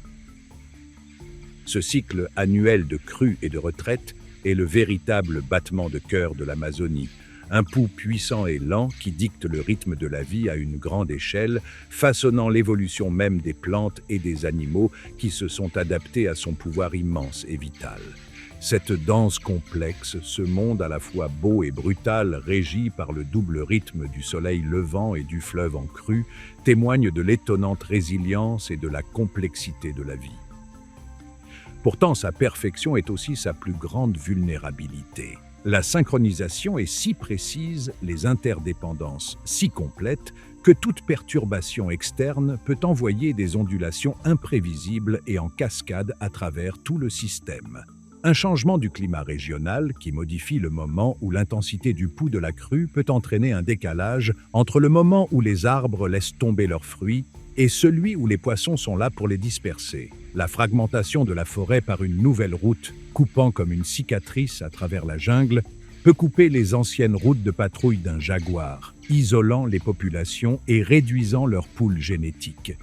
Ce cycle annuel de crue et de retraite est le véritable battement de cœur de l'Amazonie, un pouls puissant et lent qui dicte le rythme de la vie à une grande échelle, façonnant l'évolution même des plantes et des animaux qui se sont adaptés à son pouvoir immense et vital. Cette danse complexe, ce monde à la fois beau et brutal, régi par le double rythme du soleil levant et du fleuve en crue, témoigne de l'étonnante résilience et de la complexité de la vie. Pourtant, sa perfection est aussi sa plus grande vulnérabilité. La synchronisation est si précise, les interdépendances si complètes, que toute perturbation externe peut envoyer des ondulations imprévisibles et en cascade à travers tout le système. Un changement du climat régional qui modifie le moment où l'intensité du pouls de la crue peut entraîner un décalage entre le moment où les arbres laissent tomber leurs fruits et celui où les poissons sont là pour les disperser. La fragmentation de la forêt par une nouvelle route, coupant comme une cicatrice à travers la jungle, peut couper les anciennes routes de patrouille d'un jaguar, isolant les populations et réduisant leur pool génétique.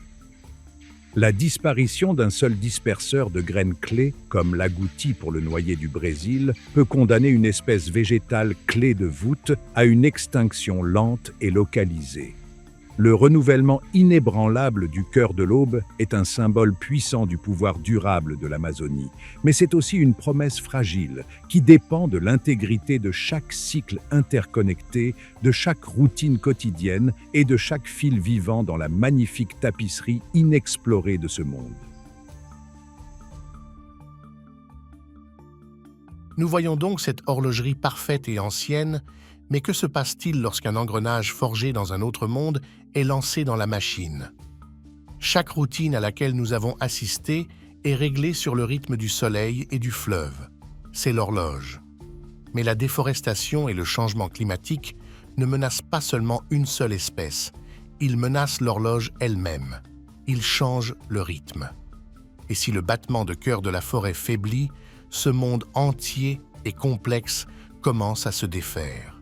La disparition d'un seul disperseur de graines clés, comme l'agouti pour le noyer du Brésil, peut condamner une espèce végétale clé de voûte à une extinction lente et localisée. Le renouvellement inébranlable du cœur de l'aube est un symbole puissant du pouvoir durable de l'Amazonie, mais c'est aussi une promesse fragile qui dépend de l'intégrité de chaque cycle interconnecté, de chaque routine quotidienne et de chaque fil vivant dans la magnifique tapisserie inexplorée de ce monde.
Nous voyons donc cette horlogerie parfaite et ancienne, mais que se passe-t-il lorsqu'un engrenage forgé dans un autre monde est lancé dans la machine? Chaque routine à laquelle nous avons assisté est réglée sur le rythme du soleil et du fleuve. C'est l'horloge. Mais la déforestation et le changement climatique ne menacent pas seulement une seule espèce, ils menacent l'horloge elle-même. Ils changent le rythme. Et si le battement de cœur de la forêt faiblit, ce monde entier et complexe commence à se défaire.